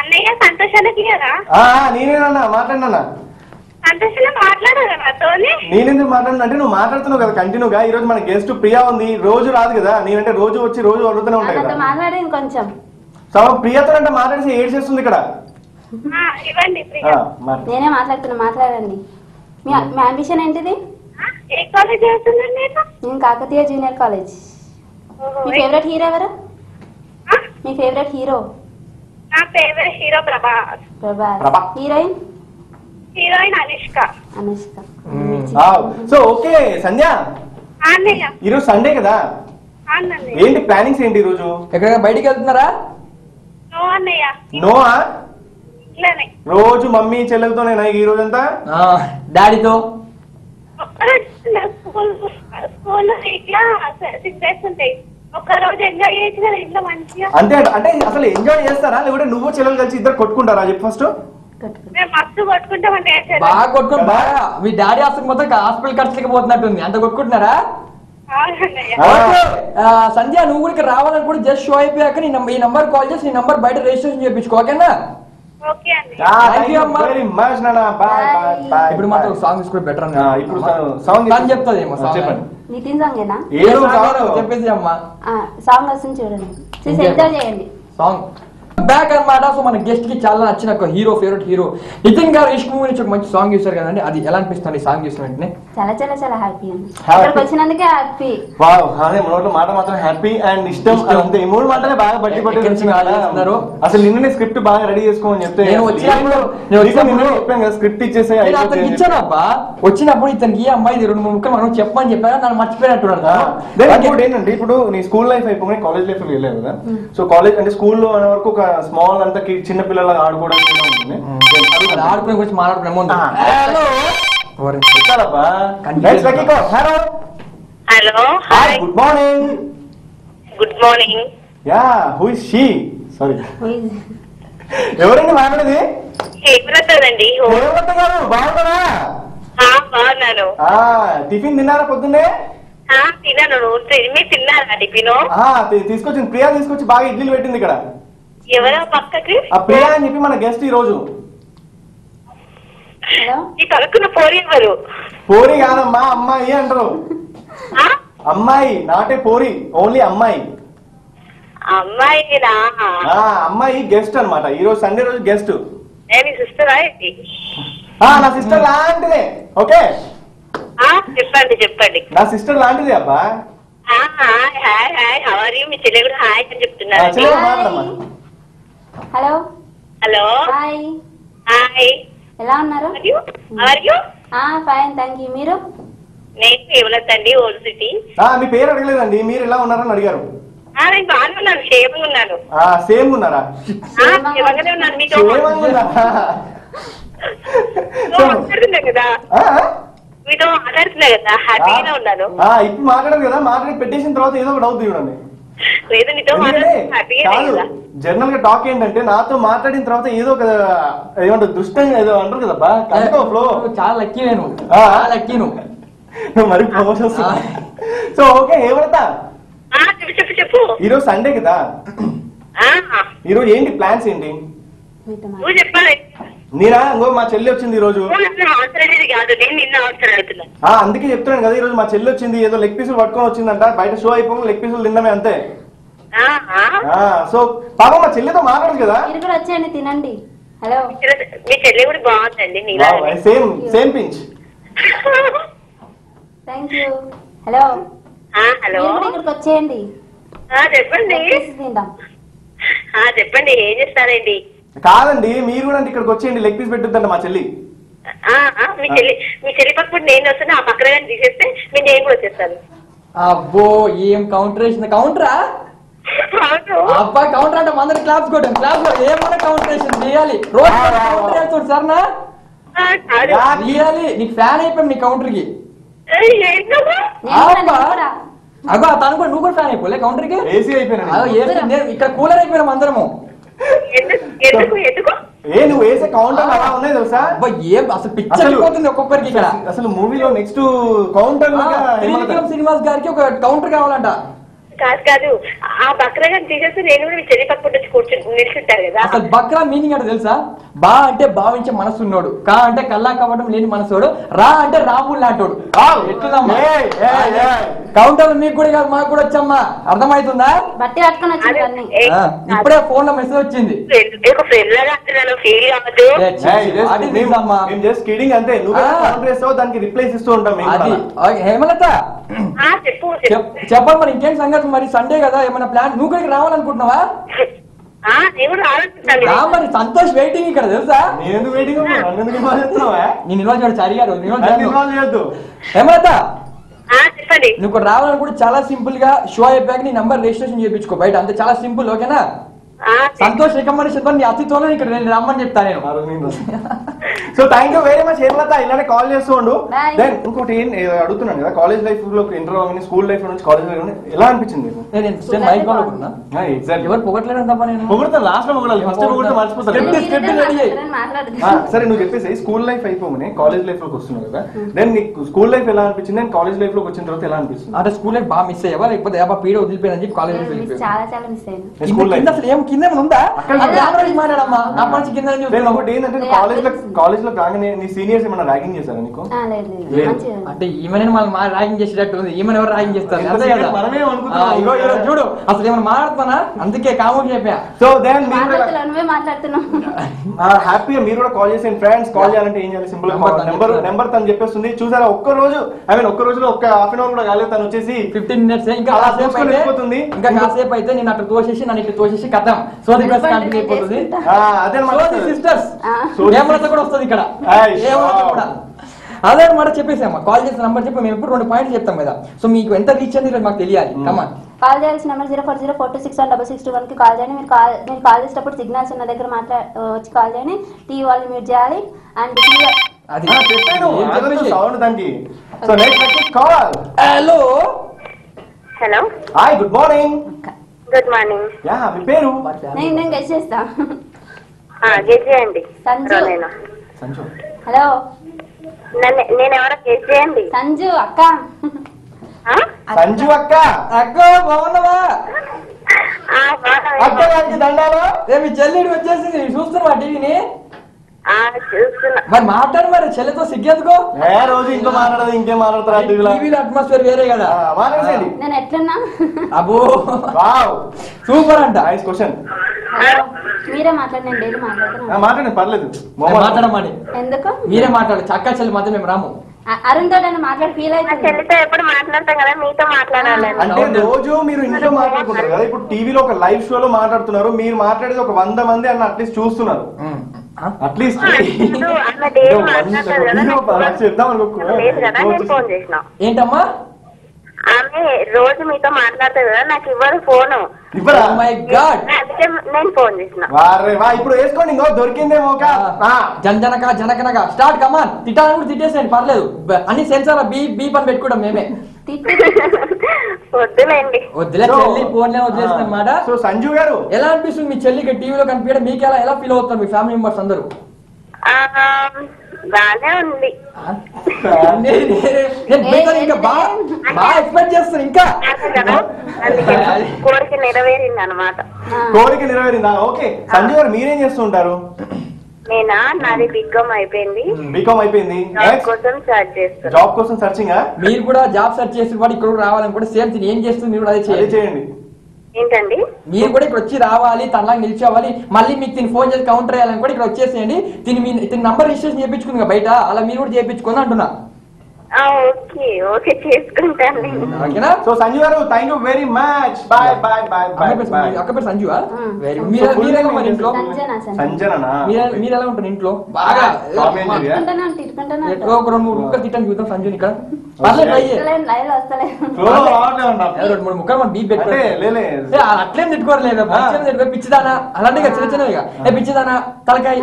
అన్నయ్య సంతోషానికి కదా? నేనేనన్నా మాట్లాడినా. నేనెందుకు మాట్లాడినా అంటే నువ్వు మాట్లాడుతున్నావు కదా కంటిన్యూగా. ఈ రోజు మన గెస్ట్ ప్రియా ఉంది, రోజు రాదు కదా. నేనంటే రోజు వచ్చి రోజు అడుగుతూనే ఉంటాయి కదా. మాట్లాడేది కొంచెం ప్రియతో అంటే మాట్లాడేసి ఏడ్ చేస్తుంది ఇక్కడ. నేనే మాట్లాడుతున్నా, మాట్లాడండి. మీ అంబిషన్ ఏంటిది? నేను కాకతీయ జూనియర్ కాలేజ్. మీ ఫేవరెట్ హీరో ఎవరు? మీ ఫేవరెట్ హీరో? నా favourite hero Prabhas. Heroine Anushka. So okay Sandhya, ఈరోజు సండే కదా, ఏంటి ప్లానింగ్స్ ఏంటి? ఈ రోజు ఎక్కడైనా బయటికి వెళ్తున్నారా? నోవా? రోజు మమ్మీ చెల్లెలతోనేనా ఈ రోజు అంతా? డాడీతో? అంటే అంటే అసలు ఎంజాయ్ చేస్తారా లేకుంటే నువ్వు చెల్లెలు కలిసి ఇద్దరు కొట్టుకుంటారా? చెప్పు ఫస్ట్. బాగా కొట్టుకుంటా. బాగా మీ డాడీ హాస్పిటల్ మొత్తం హాస్పిటల్ ఖర్చులకి పోతున్నట్టుంది, అంత కొట్టుకుంటున్నారా? సంధ్య నువ్వు కూడా రావాలని కూడా జస్ట్ షో అయిపోయాక ఈ నంబర్ కాల్ చేసి నీ నంబర్ బయట రిజిస్ట్రేషన్ చేయించుకో, ఓకేనా? ఇప్పుడు మాత్రం సాంగ్ తీసుకుంటే బెటర్. ఇప్పుడు సాంగ్ చెప్తాది ఏమో చెప్పండి. నితిన్ సాంగేనా? చెప్పేసి అమ్మా. సాంగ్ వస్తుంది చూడండి, ఎంజాయ్ చేయండి. సాంగ్ బ్యాక్ అన్నమాట. సో మన గెస్ట్ కి చాలా నచ్చిన ఒక హీరో, ఫేవరెట్ హీరో నితిన్ గారు ఇష్క్ మూవీ నుంచి ఒక మంచి సాంగ్ చూసారు కదండి, అది ఎలా అనిపిస్తుంది? సాంగ్ చూసిన వెంటనే చాలా చాలా చాలా హ్యాపీ అండి. ఇక్కడికి వచ్చినందుకే హ్యాపీ. వావ్, అదే నోట్లో మాట మాత్రం హ్యాపీ అండ్ ఇష్టం అంతే. ఈ మూడు మాటలే బాగా బట్టి పట్టుకున్నారు. అసలు నిన్ననే స్క్రిప్ట్ బాగా రెడీ చేసుకోమని చెప్తే చెప్పాను కదా, స్క్రిప్ట్ ఇచ్చేసే ఇచ్చానబ్బా. వచ్చినప్పుడు ఇతనికి ఈ అమ్మాయి 2-3 ముక్కలు మనం చెప్పమని చెప్పారా, నన్ను మర్చిపోయినట్టున్నాడు. ఏంటంటే ఇప్పుడు నీ స్కూల్ లైఫ్ అయిపోయి కాలేజ్ లైఫ్ వెళ్ళలేదు కదా. సో కాలేజ్ అంటే స్కూల్లో అనే వరకు ఒక స్మాల్ అంతా చిన్న పిల్లల ఆడుకోవడం ఉంటుంది. ఆడుకునే గురించి మాట్లాడుకునే ముందు ఎత్తాలబ్బా. Next, lucky call. Hello. Hello Hi, hi good morning. Good morning. Yeah, who is she? Sorry. ఎవరండి మాట్లాడేది? ఏమవుతుందండి? హేమలత గారు బాగున్నారా? బాగున్నాను. టిఫిన్ తిన్నారా పొద్దున్నే? తిన్నాను. మీరు తిన్నారా టిఫిన్? తీసుకొచ్చింది ప్రియా, తీసుకొచ్చి బాగా ఇడ్లీలు పెట్టింది ఇక్కడ. ఎవరో పక్కకి ఆ ప్రియా అని చెప్పి మన గెస్ట్ ఈ రోజు. ఈ కలుక్కున్న పోరి ఎవరు? పోరి కాదమ్మా, అమ్మాయి అంటారు. అమ్మాయి, నాటే పోరి, ఓన్లీ అమ్మాయి. అమ్మాయినా? అమ్మాయి గెస్ట్ అన్నమాట. ఈ రోజు సండే రోజు గెస్ట్. సిస్టరా? నా సిస్టర్ లాంటిదే. ఓకే, చెప్పండి చెప్పండి. నా సిస్టర్ లాంటిదే అబ్బా. Hi hi hi, how are you? మీ చెల్లె కూడా హాయ్ అని చెప్తున్నారు. హలో హలో హాయ్ హాయ్, ఎలా ఉన్నారు? Are you? Fine thank you. మీరు? నేను ఎవరండి, ఓల్డ్ సిటీ. మీ పేరు అడగలేదండి, మీరు ఎలా ఉన్నారని అడిగారు. నేను బాగానే ఉన్నాను, క్షేమంగా ఉన్నాను. సేమ్ ఉన్నారా? క్షేమంగానే ఉన్నాను. మీతో మాట్లాడుతున్నా కదా, మీతో మాట్లాడుతున్నా కదా, హ్యాపీగానే ఉన్నాను. ఇప్పుడు మాట్లాడారు కదా, మాట్లాడి పెట్టేసిన తర్వాత ఏదో ఒకటి అవుతుంది చూడండి. లేదు, మీతో మాట్లాడుతున్నా. జనరల్ గా టాక్ ఏంటంటే నాతో మాట్లాడిన తర్వాత ఏదో ఒక ఏమంటారు దృష్టంగా ఏదో అంటారు కదబ్బా, ఫ్లో. చాలా లక్కీ నేను, లక్కీ నువ్వు మరి ప్రమోషన్. సో ఓకే, ఏమడతా చెప్పు చెప్పు చెప్పు. ఈరోజు సండే కదా, ఈరోజు ఏంటి ప్లాన్స్ ఏంటి? నువ్వు చెప్పాలి. నేనా? ఇంకో మా చెల్లి వచ్చింది ఈ రోజు. కాదు, నేను నిన్న అవసరం అవుతున్నా. అందుకే చెప్తున్నాను కదా, ఈ రోజు మా చెల్లి వచ్చింది, ఏదో లెగ్ పీసులు పట్టుకొని వచ్చిందంట. బయట షో అయిపోయి లెగ్ పీసులు తిన్నామే అంతే. సో పాప మా చెల్లితో మాట్లాడదు కదా. మీరు కూడా వచ్చేయండి, తినండి. హలో, మీ చెల్లి కూడా బాగుందండి. Same same pinch. Thank you. Hello hello, ఇక్కడికి వచ్చేయండి. చెప్పండి తిందాం. చెప్పండి, ఏం చేస్తారండి? కాదండి, మీరు కూడా ఇక్కడికి వచ్చేయండి, లెగ్ పీస్ పెట్టుద్దంట మా చెల్లి. మీ చెల్లి పక్కన నేను వస్తాను, ఆ పక్కన కానీ తీసేస్తే నేను కూడా వచ్చేస్తాను. అబ్బో, ఏం కౌంటర్ వేసింది. కౌంటరా అబ్బా? కౌంటర్ అంటే అందరికి క్లాప్స్ కొట్టాం. క్లాప్స్ ఏమన్నా కౌంటరేషన్ చేయాలి రోజు. కౌంటర్ వేస్తాడు సరేనా? చేయాలి. నీకు ఫ్యాన్ అయిపోయాం నీ కౌంటర్ కి. అగో తను కూడా, నువ్వు కూడా ఫ్యాన్ అయిపోలే కౌంటర్ కి? ఏసీ అయిపోయినా. ఇక్కడ కూలర్ అయిపోయినాం అందరము. నువ్వు వేసే కౌంటర్ అలా ఉన్నాయి తెలుసా? ఏం అసలు పిక్చర్ పోతుంది ఒక్కొక్కరికి ఇక్కడ. అసలు మూవీలో నెక్స్ట్ కౌంటర్ శ్రీనివాస్ గారికి ఒక కౌంటర్ కావాలంట. కాదు కాదు, ఆ బక్రా గారిని తీసేస్తే నేను కూడా మీ చెల్లి పక్కన వచ్చి కూర్చుని నిల్చుంటారు కదా. అసలు బక్రా మీనింగ్ అంటే తెలుసా? బా అంటే భావించే మనసున్నోడు, కా అంటే కల్లా కవ్వడం లేని మనసోడు, రా అంటే రాముడు లాంటోడు. ఎట్లుదమ్మా కౌంటర్? మీకు కూడా కాదు, మాకు కూడా వచ్చమ్మా. అర్థమవుతుందా? బట్టి పట్టుకొని వచ్చింది. ఇప్పుడే ఫోన్ లో మెసేజ్ వచ్చింది. దానికి రిప్లైస్ ఇస్తూ ఉంటాం. హేమలత చెప్పాలి మరి, ఇంకేం సంగతి? మరి సండే కదా, ఏమైనా ప్లాన్? నువ్వు ఇక్కడికి రావాలనుకుంటున్నావా? మరి సంతోష్ వెయిటింగ్ ఇక్కడ తెలుసా? నేను వెయిటింగ్. నేను ఇన్వాల్వ్ చేయడు చరిగారు. హేమలత, నువ్వు రావాలనుకుంటే చాలా సింపుల్ గా షో అయిపోయాక నీ నంబర్ రిజిస్ట్రేషన్ చేయించుకో బయట, అంతే. చాలా సింపుల్, ఓకేనా? సంతోష్ రికమెండేషన్ తో నీ అతిథిలో ఇక్కడ నేను రమ్మని చెప్తా నేను. So thank you very much Hemalatha, ఇలానే కాల్ చేస్తూ ఉండు. దెన్ ఇంకోటి అడుగుతున్నాను కదా, కాలేజ్ లైఫ్ లో ఇంటర్ అవన్నీ, స్కూల్ లైఫ్ నుంచి కాలేజ్ లైఫ్ ఎలా అనిపించింది? ఎవరు పొగట్లేదు తప్ప నేను పొగడతాను. లాస్ట్ లో పొగడాలి, ఫస్ట్ పొగడితే మర్చిపోతాను. సరే నువ్వు చెప్పేసి స్కూల్ లైఫ్ అయిపోయి కాలేజ్ లైఫ్ లోకి వస్తున్నావు కదా, దెన్ నీకు స్కూల్ లైఫ్ ఎలా అనిపించింది, నేను కాలేజ్ లైఫ్ లోకి వచ్చిన తర్వాత ఎలా అనిపిస్తుంది? అంటే స్కూల్ లైఫ్ బాగా మిస్ అయ్యావా, లేకపోతే పీడ వదిలిపోయిన చెప్పి కాలేజ్ లైఫ్? చాలా చాలా మిస్ అయ్యాను. స్కూల్ లైఫ్ అసలు ఏం కింద ఉందా? మాట్లాడమ్మా, నా పంచి కింద. ఒకటి ఏంటంటే కాలేజ్ లో కాగానే నీ సీనియర్స్ ఏమైనా ర్యాగింగ్ చేశారా నీకు? అంటే ఈమెను మనం ర్యాగింగ్ చేసేటట్టు ఉంది. ఈమెను ఎవరు ర్యాగింగ్ చేస్తారు? చూడు అసలు ఏమైనా మాట్లాడుతున్నా, అందుకే కామోకి చెప్పా. సో దెన్ హ్యాపీగా మీరు కూడా కాల్ చేసి ఫ్రెండ్స్ కాల్ చేయాలంటే ఏం చేయాలి? సింపుల్ నెంబర్ తను చెప్పేస్తుంది. చూసారా, ఒక్క రోజులో ఒక్క హాఫ్ అన్ అవర్ కూడా కాలేదు, తను వచ్చేసి 15 minutes ఇంకా అయిపోతుంది. ఇంకా కాసేపు అయితే నేను అట్లా తోసేసి నన్ను ఇట్లా తోసేసి కథం సోది ప్లస్ కంటిన్యూ అయిపోతుంది. అదే సిస్టర్స్ ఏమన్నా కూడా వస్తుంది ఇక్కడ. అదే మాట చెప్పేసామా, కాల్ చేసిన నంబర్ చెప్పి మేము ఎప్పుడు 2 పాయింట్లు చెప్తాం కదా. సో మీకు ఎంత రీచ్ అనేది మాకు తెలియాలి. కమాన్, కాల్ చేయాల్సిన నెంబర్ 0404261661 కి కాల్ చేయండి. మీరు కాల్ చేసేటప్పుడు సిగ్నల్స్ ఉన్న దగ్గర వచ్చి కాల్ చేయండి. టీవీ వాళ్ళు మ్యూట్ చేయాలి. అండ్ అది సౌండ్ దానికి. So next call. Hello hello hi good morning. Good morning. Yeah మీ పేరు? నేను గెస్ చేస్తా. గెస్ చేయండి. సంజు. నేను సంజు. హలో నేను ఎవరో గెస్ చేయండి. సంజు అక్క. సంజు అక్క. అక్క బాగున్నావా? అక్క గారికి దండాలు. మీ చెల్లి వచ్చేసింది చూస్తున్నావా టీవీని? చూస్తున్నా. మరి మాట్లాడు, మరి చెల్లెతో సిగ్గెందుకో? రోజు ఇంకో మాట్లాడదు ఇంకేం మాట్లాడతారా టీవీలో? టీవీలో అట్మాస్ఫియర్ వేరే కదా. మాట్లాడండి. నేను ఎట్లున్నా? అబ్బో వావ్ సూపర్ అంట. Nice question. మీరే మాట్లాడి, నేను డైలీ మాట్లాడుతున్నా. మాట్లాడండి పర్లేదు. మాట్లాడమని ఎందుకు? మీరే మాట్లాడు. చక్క చెల్లి మధ్య మేము రాము. అరుణ్ తోట మాట్లాడి ఫీల్ అవుతుంది. చెల్లితో ఎప్పుడు మాట్లాడతాం కదా, మీతో మాట్లాడాలి. అంటే రోజు మీరు ఇంట్లో మాట్లాడుకుంటారు కదా, ఇప్పుడు టీవీలో ఒక లైవ్ షోలో మాట్లాడుతున్నారు, మీరు మాట్లాడేది ఒక 100 మంది అన్న అట్లీస్ట్ చూస్తున్నారు. అట్లీస్ట్ చెప్దాం ఫోన్ చేసిన. ఏంటమ్మా? ఆమె రోజు మీతో మాట్లాడుతుంది కదా, నాకు ఇవ్వరు ఫోను. ఇవ్వరా? My God. అందుకే నేను ఫోన్ చేసిన. ఇప్పుడు వేసుకోండి, ఇంకో దొరికిందేమో. జనకనగా స్టార్ట్ కమాన్. తిట్టాలని కూడా తిట్టేసేయండి పర్లేదు. అన్ని సెన్సార్ బీ పని పెట్టుకోవడం మేమే. వద్దులేండి. వద్దులే చెల్లి ఫోన్లే వదిలేసిన అన్నమాట. సో సంజు గారు ఎలా అనిపిస్తుంది మీ చెల్లికి టీవీలో కనిపించడం? మీకు ఎలా ఫీల్ అవుతారు మీ ఫ్యామిలీ మెంబర్స్ అందరూ? బానే ఉంది. ఇంకా బాగా ఎక్స్పెక్ట్ చేస్తాను. ఇంకా కోరిక నెరవేరింది అనమాట. కోరిక నెరవేరిందా? ఓకే. సంజు గారు మీరేం చేస్తుంటారు? నేనా, నాది బీకామ్ అయిపోయింది. బీకామ్ అయిపోయింది. జాబ్ కోసం సర్చ్ చేస్తాను. జాబ్ కోసం సర్చింగ్. మీరు కూడా జాబ్ సర్చ్ చేసి కూడా ఇక్కడ రావాలని కూడా సేమ్ ఏం చేస్తుంది మీరు కూడా అదే చేయండి. ఏంటండి? మీరు కూడా ఇక్కడ వచ్చి రావాలి, తనలాగా నిలిచేవాలి. మళ్ళీ మీకు తిని ఫోన్ చేసి కౌంటర్ చేయాలని కూడా ఇక్కడ వచ్చేసేయండి. తిని నంబర్ రిజిస్ట్రేషన్ చేయించుకుంది బయట, అలా మీరు కూడా చేయించుకుంది అంటున్నా. ఓకే ఓకే చేసుకుంటాను. ఓకేనా? సో సంజు గారు thank you very much. Bye bye bye bye. అక్క పేరు సంజువా? మీరెలా మరి ఇంట్లో? సంజననా? మీరు ఎలా ఉంటారు ఇంట్లో? బాగా ఒక 2-3 ముక్కలు తిట్టండి చూద్దాం సంజుని ఇక్కడ. పర్లేదు ట్రై చేయి. 2-3 ముక్కలు మనం బీప్ పెట్టుకోవాలి. అట్లేం తిట్టుకోరలేదు. పిచ్చిదానా అలాంటి చిన్న చిన్నవిగా పిచ్చిదానా తలకాయ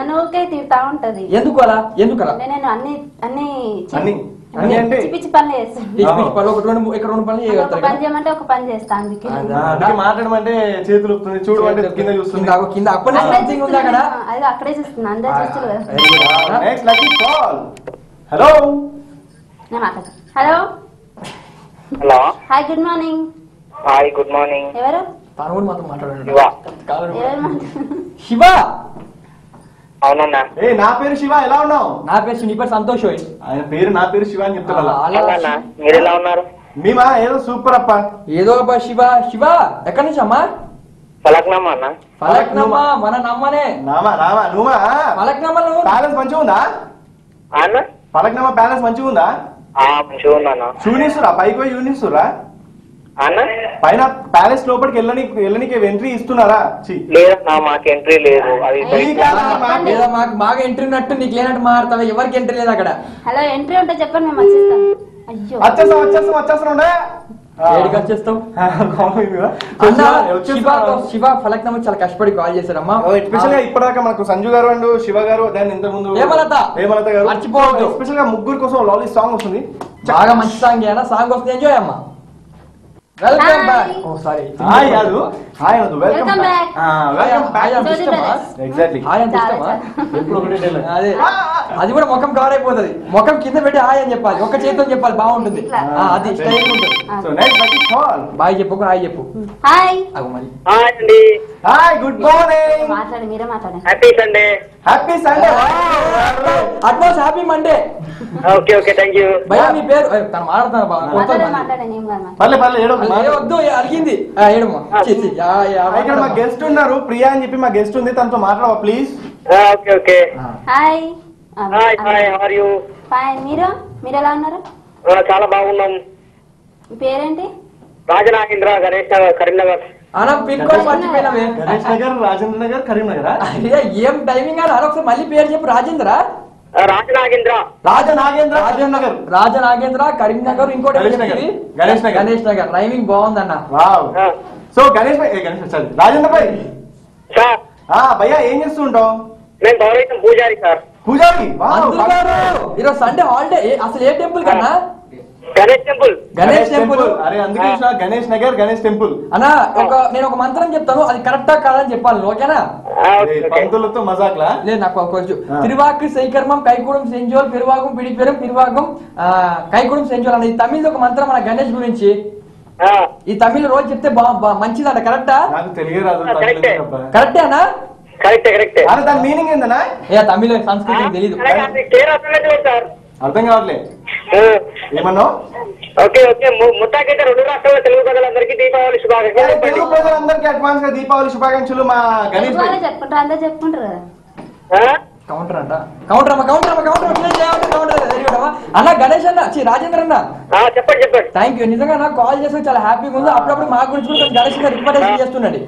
తిడతా ఉంటది. ఎందుకు అలా? నేను అన్ని పిచ్చి పనులు చేస్తాను. పని చేయమంటే ఒక పని చేస్తా. అందుకే మాట్లాడమంటే చేతులు చూడు అంటే కింద చూస్తుంది. కింద అది అక్కడే చూస్తున్నా. అందరు చూస్తారు కదా. Next lucky call. Hello hello hello hi good morning. Hi good morning. ఎవరు? తను కూడా మాత్రం మాట్లాడండి. శివ. అవునన్నా. నా పేరు శివ. ఎలా ఉన్నావు? నా పేరు నీ పేరు సంతోష్. ఆయన పేరు నా పేరు శివ అని చెప్తున్నా. మీరు ఎలా ఉన్నారు? మేమా ఏదో సూపర్ అప్ప. ఏదో శివ. శివ ఎక్కడి నుంచి అమ్మా? ఫలక్నామా అన్న. ఫలక్నామా మన నమ్మనే. నువ్వా? ఫలక్నామా ప్యాలెస్ మంచిగా ఉందా అన్న? ఫలక్నామా ప్యాలెస్ మంచిగా ఉందా? మంచిగా ఉందన్న. చూనిస్తురా? పైకి పోయి చూనిస్తురా? అన్న పైన ప్యాలెస్ లోపలికి వెళ్ళనికి ఎంట్రీ ఇస్తున్నారా? లేదన్నా మాకు ఎంట్రీ లేదు. అది మాకు ఎంట్రీ ఉన్నట్టు నీకు లేనట్టు మారుతావా? ఎవరికి ఎంట్రీ లేదు అక్కడ. హలో ఎంట్రీ ఉంటే చెప్పండి మేము వచ్చేస్తాం. అయ్యో వచ్చేస్తాం. వచ్చేస్తాం. శివ ఫలక్నామా చాలా కష్టపడి కాల్ చేశారమ్మా. ఎస్పెషల్ గా ఇప్పటిదాకా మనకు సంజు గారు అండ్ శివ గారు, దాని ఇంత ముందు హేమలత గారు మర్చిపోవద్దు. ఎస్పెషల్ గా ముగ్గురు కోసం లాలీ సాంగ్ వస్తుంది. బాగా మంచి సాంగ్. సాంగ్ వస్తుంది, ఎంజాయ్ అమ్మా. Welcome back. Oh sorry hi కాదు, హాయ్ అనదు. Welcome back. Welcome back. Exactly hi అని ఇష్టమా? అదే అది కూడా ముఖం కవర్ అయిపోతుంది. ముఖం కింద పెట్టి హాయ్ అని చెప్పాలి, ఒక్క చేతితో చెప్పాలి, బాగుంటుంది. అది స్టైల్ ఉంటుంది. So next lucky call. Bye చెప్పు. హాయ్ చెప్పు. హాయ్. అగు మరి హాయ్ అండి. Hi good morning. మాట్లాడండి, మీరే మాట్లాడండి. Happy Sunday. Happy Sunday. Advance happy Monday. Okay okay thank you. భయ్యా మీ పేరు? తను మాట్లాడుతున్నా మాట్లాడండి. ఏం కాదు. పర్లే వద్దు అడిగింది. ఏడమ్మా ఇక్కడ మా గెస్ట్ ఉన్నారు, ప్రియా అని చెప్పి మా గెస్ట్ ఉంది, తనతో మాట్లాడవా please? Okay okay. Hi. Hi hi how are you? Fine. మీరు ఎలా ఉన్నారు? చాలా బాగున్నాం. మీ పేరేంటి? రాజనాగేంద్ర, గణేష్ నగర్, కరీంనగర్. అలా పిన్ కోడ్ మర్చిపోయినవే. గణేష్ నగర్, రాజేంద్ర నగర్, కరీంనగర్. ఏం టైమింగ్ అని ఒకసారి మళ్ళీ పేరు చెప్పు. రాజేంద్ర కరీంనగర్, ఇంకోటి గణేష్ నగర్. రైమింగ్ బాగుందన్న. సో గణేష్ రాజేంద్ర భాయ్, భయ్యా ఏం చేస్తూ ఉంటావు? నేను పౌరైతం పూజారి సార్. పూజారి ఈరోజు సండే హాలిడే, అసలు ఏ టెంపుల్ కన్నా? గణేష్ టెంపుల్. గణేష్ టెంపుల్. అరే అందుకే గణేష్ నగర్ గణేష్ టెంపుల్ అన్నా. నేను ఒక మంత్రం చెప్తాను, అది కరెక్టా కాదా అని చెప్పాలి, ఓకేనా? పంతులతో మజాక్లా లేదు, నాకు ఒక తిరువాకు సైకర్మం కైకూడం సెంజోల్ పెరువాగం పిడిపెరం పిరువాగం కైకూడం సెంజోల్ అనేది తమిళ్ ఒక మంత్రం మన గణేష్ గురించి. ఈ తమిళ రోజు చెప్తే మంచిదంట, కరెక్టా? నాకు తెలియ రాదు. కరెక్టేనా? కరెక్టే. అరే దాని మీనింగ్ ఏందన్నా? ఏ తమిళ సంస్కృతి తెలీదు, అర్థం కావట్లే. ఏమన్నా? ఓకే ముత్తాకైతే 2 రాష్ట్రాల తెలుగు ప్రజలందరికీ దీపావళి శుభాకాంక్షలు. తెలుగు ప్రజలందరికీ అడ్వాన్స్ గా దీపావళి శుభాకాంక్షలు. మా గణేష్ చెప్పుకుంటారు, అందరు చెప్పుకుంటారు కదా. కౌంటర్ అంట. కౌంటర్ అన్న. గణేష్ అన్న, రాజేంద్ర అన్న, చెప్పండి. Thank you. నిజంగా నాకు కాల్ చేసి చాలా హ్యాపీగా ఉంది. అప్పుడప్పుడు మా గురించి కూడా గణేష్ గారు రికమెండేషన్ చేస్తున్నాడు.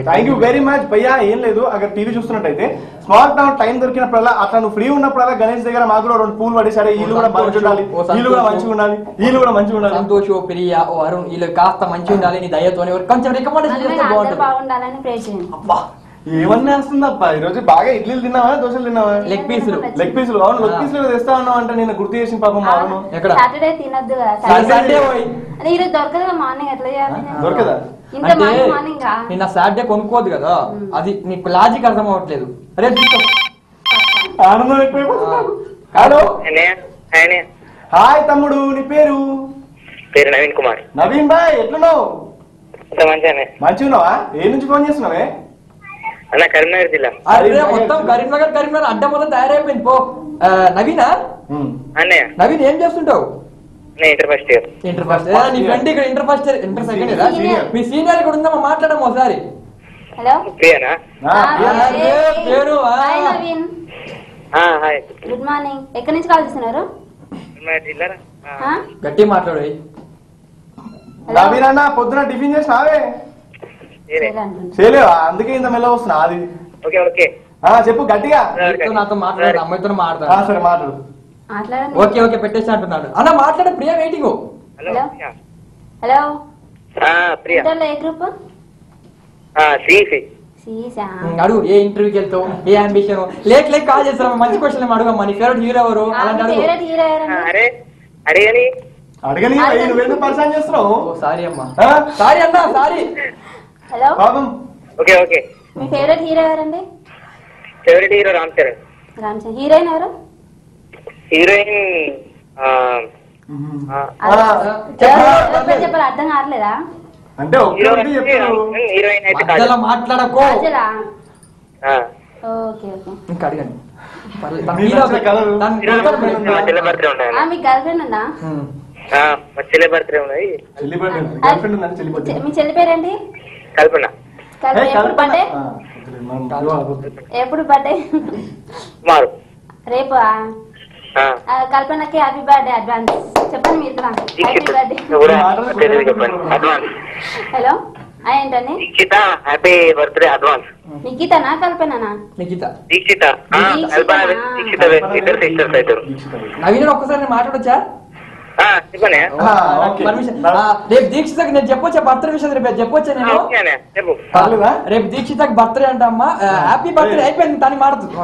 థ్యాంక్ యూ వెరీ మచ్ భయ్యా. ఏం లేదు, అక్కడ టీవీ చూస్తున్నట్టయితే స్మార్ట్ టౌన్ టైం దొరికినప్పుడల్లా అట్లా నువ్వు ఫ్రీ ఉన్నప్పుడల్లా గణేష్ దగ్గర మాకు కూడా 2 పూలు పడేసాడే. వీళ్ళు కూడా మంచిగా ఉండాలి, వీళ్ళు కూడా మంచిగా ఉండాలి. సంతోష్, ప్రియా, ఓ అరుణ్, వీళ్ళు కాస్త మంచిగా ఉండాలి నీ దయతో కొంచెం రికమెండేషన్ చేస్తే బాగుండాలని ప్రే చేయండి. అబ్బా ఏమన్నా వేస్తుందప్ప. ఈ రోజు బాగా ఇడ్లీలు తిన్నావా, దోశలు తిన్నావా? లెగ్ పీసులు. అవును, లెగ్ పీసులు తెస్తా ఉన్నావు అంటే నేను గుర్తు చేసిన పాపం. సాటర్డే తినద్దు సండే ఈరోజు దొరకదు. మార్నింగ్ ఎట్లా చేయాలి? దొరకదా? నిన్న సాటర్డే కొనుక్కోదు కదా, అది నీకు లాజిక్ అర్థం అవ్వట్లేదు. అరే ఆనందం ఎక్కువైపోతున్నాను. హలో హాయ్ తమ్ముడు, నీ పేరు? నవీన్ కుమార్. నవీన్ బాయ్, ఎట్లున్నావు? మంచిగా ఉన్నావా? ఏ నుంచి ఫోన్ చేస్తున్నావే? అన్న కరీంనగర్ జిల్లా. అరే మొత్తం కరీంనగర్ అడ్డ మొత్తం తయారైపోయింది పో. నవీనా? నవీన్ ఏం చేస్తుంటావు? Inter first year. నీ ఫ్రెండ్ ఇక్కడ inter first year, inter second year. మీ సీనియర్ కూడా ఉందా? మాట్లాడము ఒకసారి. హలో ప్రియానా? పేరు? Hi, good morning. ఎక్కడి నుంచి కాల్ చేస్తున్నారు? గట్టి మాట్లాడు. నవీన్ అన్న, పొద్దున టిఫిన్ చేసినావే? చేయలేవా? అందుకే ఇంత మెల్ల వస్తున్నా. అది చెప్పు గట్టిగా. నాతో మాట్లాడు, అమ్మాయితో మాట్లాడు. సరే మాట్లాడు. ఓకే పెట్టేసి అంటున్నాడు. అన్న మాట్లాడే. ప్రియా వెయిటింగ్. హలో ఏ గ్రూప్? అడుగు, ఏ ఇంటర్వ్యూకి వెళ్తావు, ఏ అంబిషన్? లేక కాల్ చేస్తావు. మంచి క్వశ్చన్ అడుగమ్మా. నీ ఫేవరెట్ హీరో ఎవరు? అడగని నువ్వేందుకు పరిచయం చేస్తున్నావు? సారీ అమ్మా, సారీ అన్నా, సారీ. హలో ఓకే మీ ఫేవరెట్ హీరో ఎవరండి? Favourite hero Ram Charan. Heroine ఎవరు? హీరోయిన్ చెప్పాలి, అర్థం కావట్లేదా? అంటే హీరోయిన్ అయితే మాట్లాడకో. ఓకే ఇంకా అడగండి. మీకు గర్ల్ ఫ్రెండ్ ఉందా? చెల్లి బర్త్డే ఉన్నది. మీ చెల్లి పేరేంటి? కల్పన. ఎప్పుడు బర్త్డే? ఎప్పుడు బర్త్డే? రేపు. కల్పనకి హ్యాపీ బర్త్డే అడ్వాన్స్ చెప్పండి. మీరు కూడా హ్యాపీ బర్త్డే. హలో ఏంటండి? Happy birthday advance. నిఖితనా కల్పననా? దీక్షిత. నవీన్ ఒక్కసారి మాట్లాడొచ్చా? రేపు దీక్షితకి నేను చెప్పొచ్చా బర్త్డే విషయం? రేపు చెప్పొచ్చా నేను? రేపు దీక్షితకి బర్త్డే అంట అమ్మా. హ్యాపీ బర్త్డే అయిపోయింది. తను మాట్లాడుతుంది.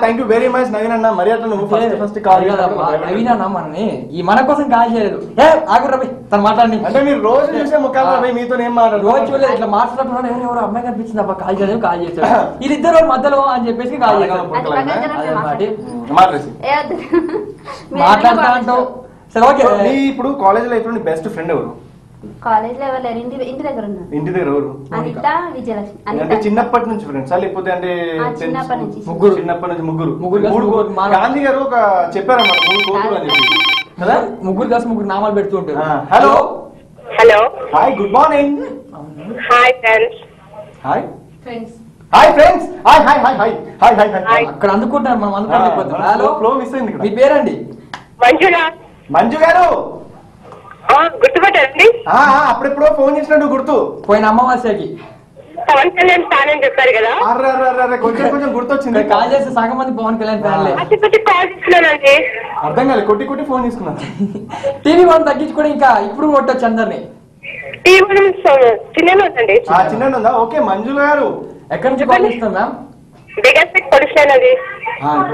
Thank you very much Naveen అన్న. మరి అట్లా నువ్వు ఫస్ట్ కాల్ నవీన్ అన్న మనని ఈ మన కోసం కాల్ చేయలేదు. ఆగు రవి, తను మాట్లాడి. అంటే మీరు రోజు చూసే ముఖాలు మీతో ఏం మాట్లాడు? రోజు చూడలేదు. ఇట్లా మాట్లాడుతున్నాడు. ఎవరెవరు అమ్మాయి కనిపించింది అబ్బా, కాల్ చేయలేదు. కాల్ చేశాడు. వీళ్ళిద్దరు మధ్యలో అని చెప్పేసి కాల్ చేశాడు. మాట్లాడతా అంటావు. సరే ఓకే. ఇప్పుడు కాలేజ్ లైఫ్ లో నీ బెస్ట్ ఫ్రెండ్ ఎవరు? కాలేజ్ లో ఎవరు లేరు, ఇంటి దగ్గర ఉన్నారు. ఇంటి దగ్గర ఎవరు? అనిత, విజయలక్ష్మి. అంటే చిన్నప్పటి నుంచి ఫ్రెండ్స్ లేకపోతే? అంటే చిన్నప్పటి నుంచి ముగ్గురు. గాంధీ గారు ఒక చెప్పారన్నమాట 3 కోతులు అని చెప్పి కదా. ముగ్గురు కలిసి 3 నామాలు పెడుతూ ఉంటారు. Hello hi, good morning. Hi friends. Hi friends. Hi friends. Hi hi hi hi hi hi hi. అక్కడ అందుకుంటారు, మనం అందుకోలేకపోతాం. హలో ఫ్లో మిస్ అయింది. మీ పేరండి? మంజు గారు. గుర్తుపట్టారండి? అప్పుడెప్పుడో ఫోన్ చేసినట్టు గుర్తు. పోయిన అమావాస్యకి పవన్ కళ్యాణ్ ఫ్యాన్ అని చెప్పారు కదా. కొంచెం గుర్తొచ్చింది. కాల్ చేస్తే సగం మంది పవన్ కళ్యాణ్ ఫ్యాన్లే. అర్థం కాలేదు. కొట్టి ఫోన్ తీసుకున్నాను. టీవీ వాళ్ళు తగ్గించుకోవడం ఇంకా ఇప్పుడు కొట్టొచ్చు అందరినీ. చిన్నదండి. చిన్న ఉందా? ఓకే మంజుల గారు ఎక్కడి నుంచి కాల్ చేస్తాం మ్యామ్? బేగంపేట పొల్యూషన్ అది.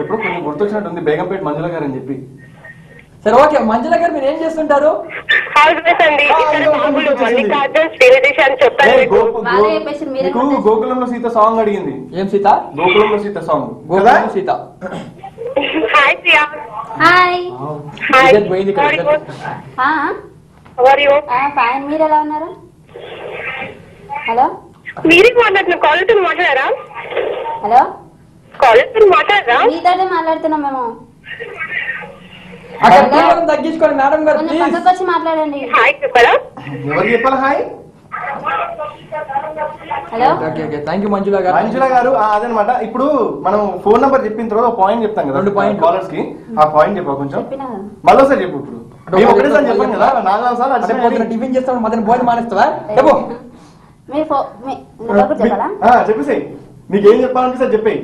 ఇప్పుడు కొంచెం గుర్తొచ్చినట్టుంది బేగంపేట మంజుల గారు అని చెప్పి. సరే ఓకే మంజుల గారు మీరు ఏం చేస్తుంటారు? హౌస్ వైఫ్ అండి. గోకులంలో సీత సాంగ్ అడిగింది. ఏం సీత? గోకులంలో సీత సాంగ్. గోకులంలో సీత. హాయ్ ప్రియా. హాయ్. పోయింది కదా. ఫైన్, మీరు ఎలా ఉన్నారు? హలో మీరే మాట్లాడుతున్నారు. కాలేజ్ మాట్లాడారా? హలో కాలేజ్ మాట్లాడారా? మీతోనే మాట్లాడుతున్నాం మేము. అక్కడ తగ్గించుకోండి మేడం గారు కొంచెం పక్కకు వచ్చి మాట్లాడండి. హాయ్ చెప్పరా? ఎవరు చెప్పాలి హాయ్? హలో థ్యాంక్ యూ మంజుల గారు. మంజుల గారు అదనమాట. ఇప్పుడు మనం ఫోన్ నంబర్ చెప్పిన తర్వాత పాయింట్ చెప్తాం కదా, 2 పాయింట్ కాలర్స్ కి. ఆ పాయింట్ చెప్పా కొంచెం చెప్పినా మళ్ళీ ఒకసారి చెప్పు. ఇప్పుడు మేము ఒకటేసారి చెప్పాం కదా, 4 సార్లు టిఫిన్ చేస్తాం మధ్యన భోజనం మానేస్తావా? చెప్పు. మీరు చెప్పాలా? చెప్పేసి నీకేం చెప్పాలంటే సార్ చెప్పేయి.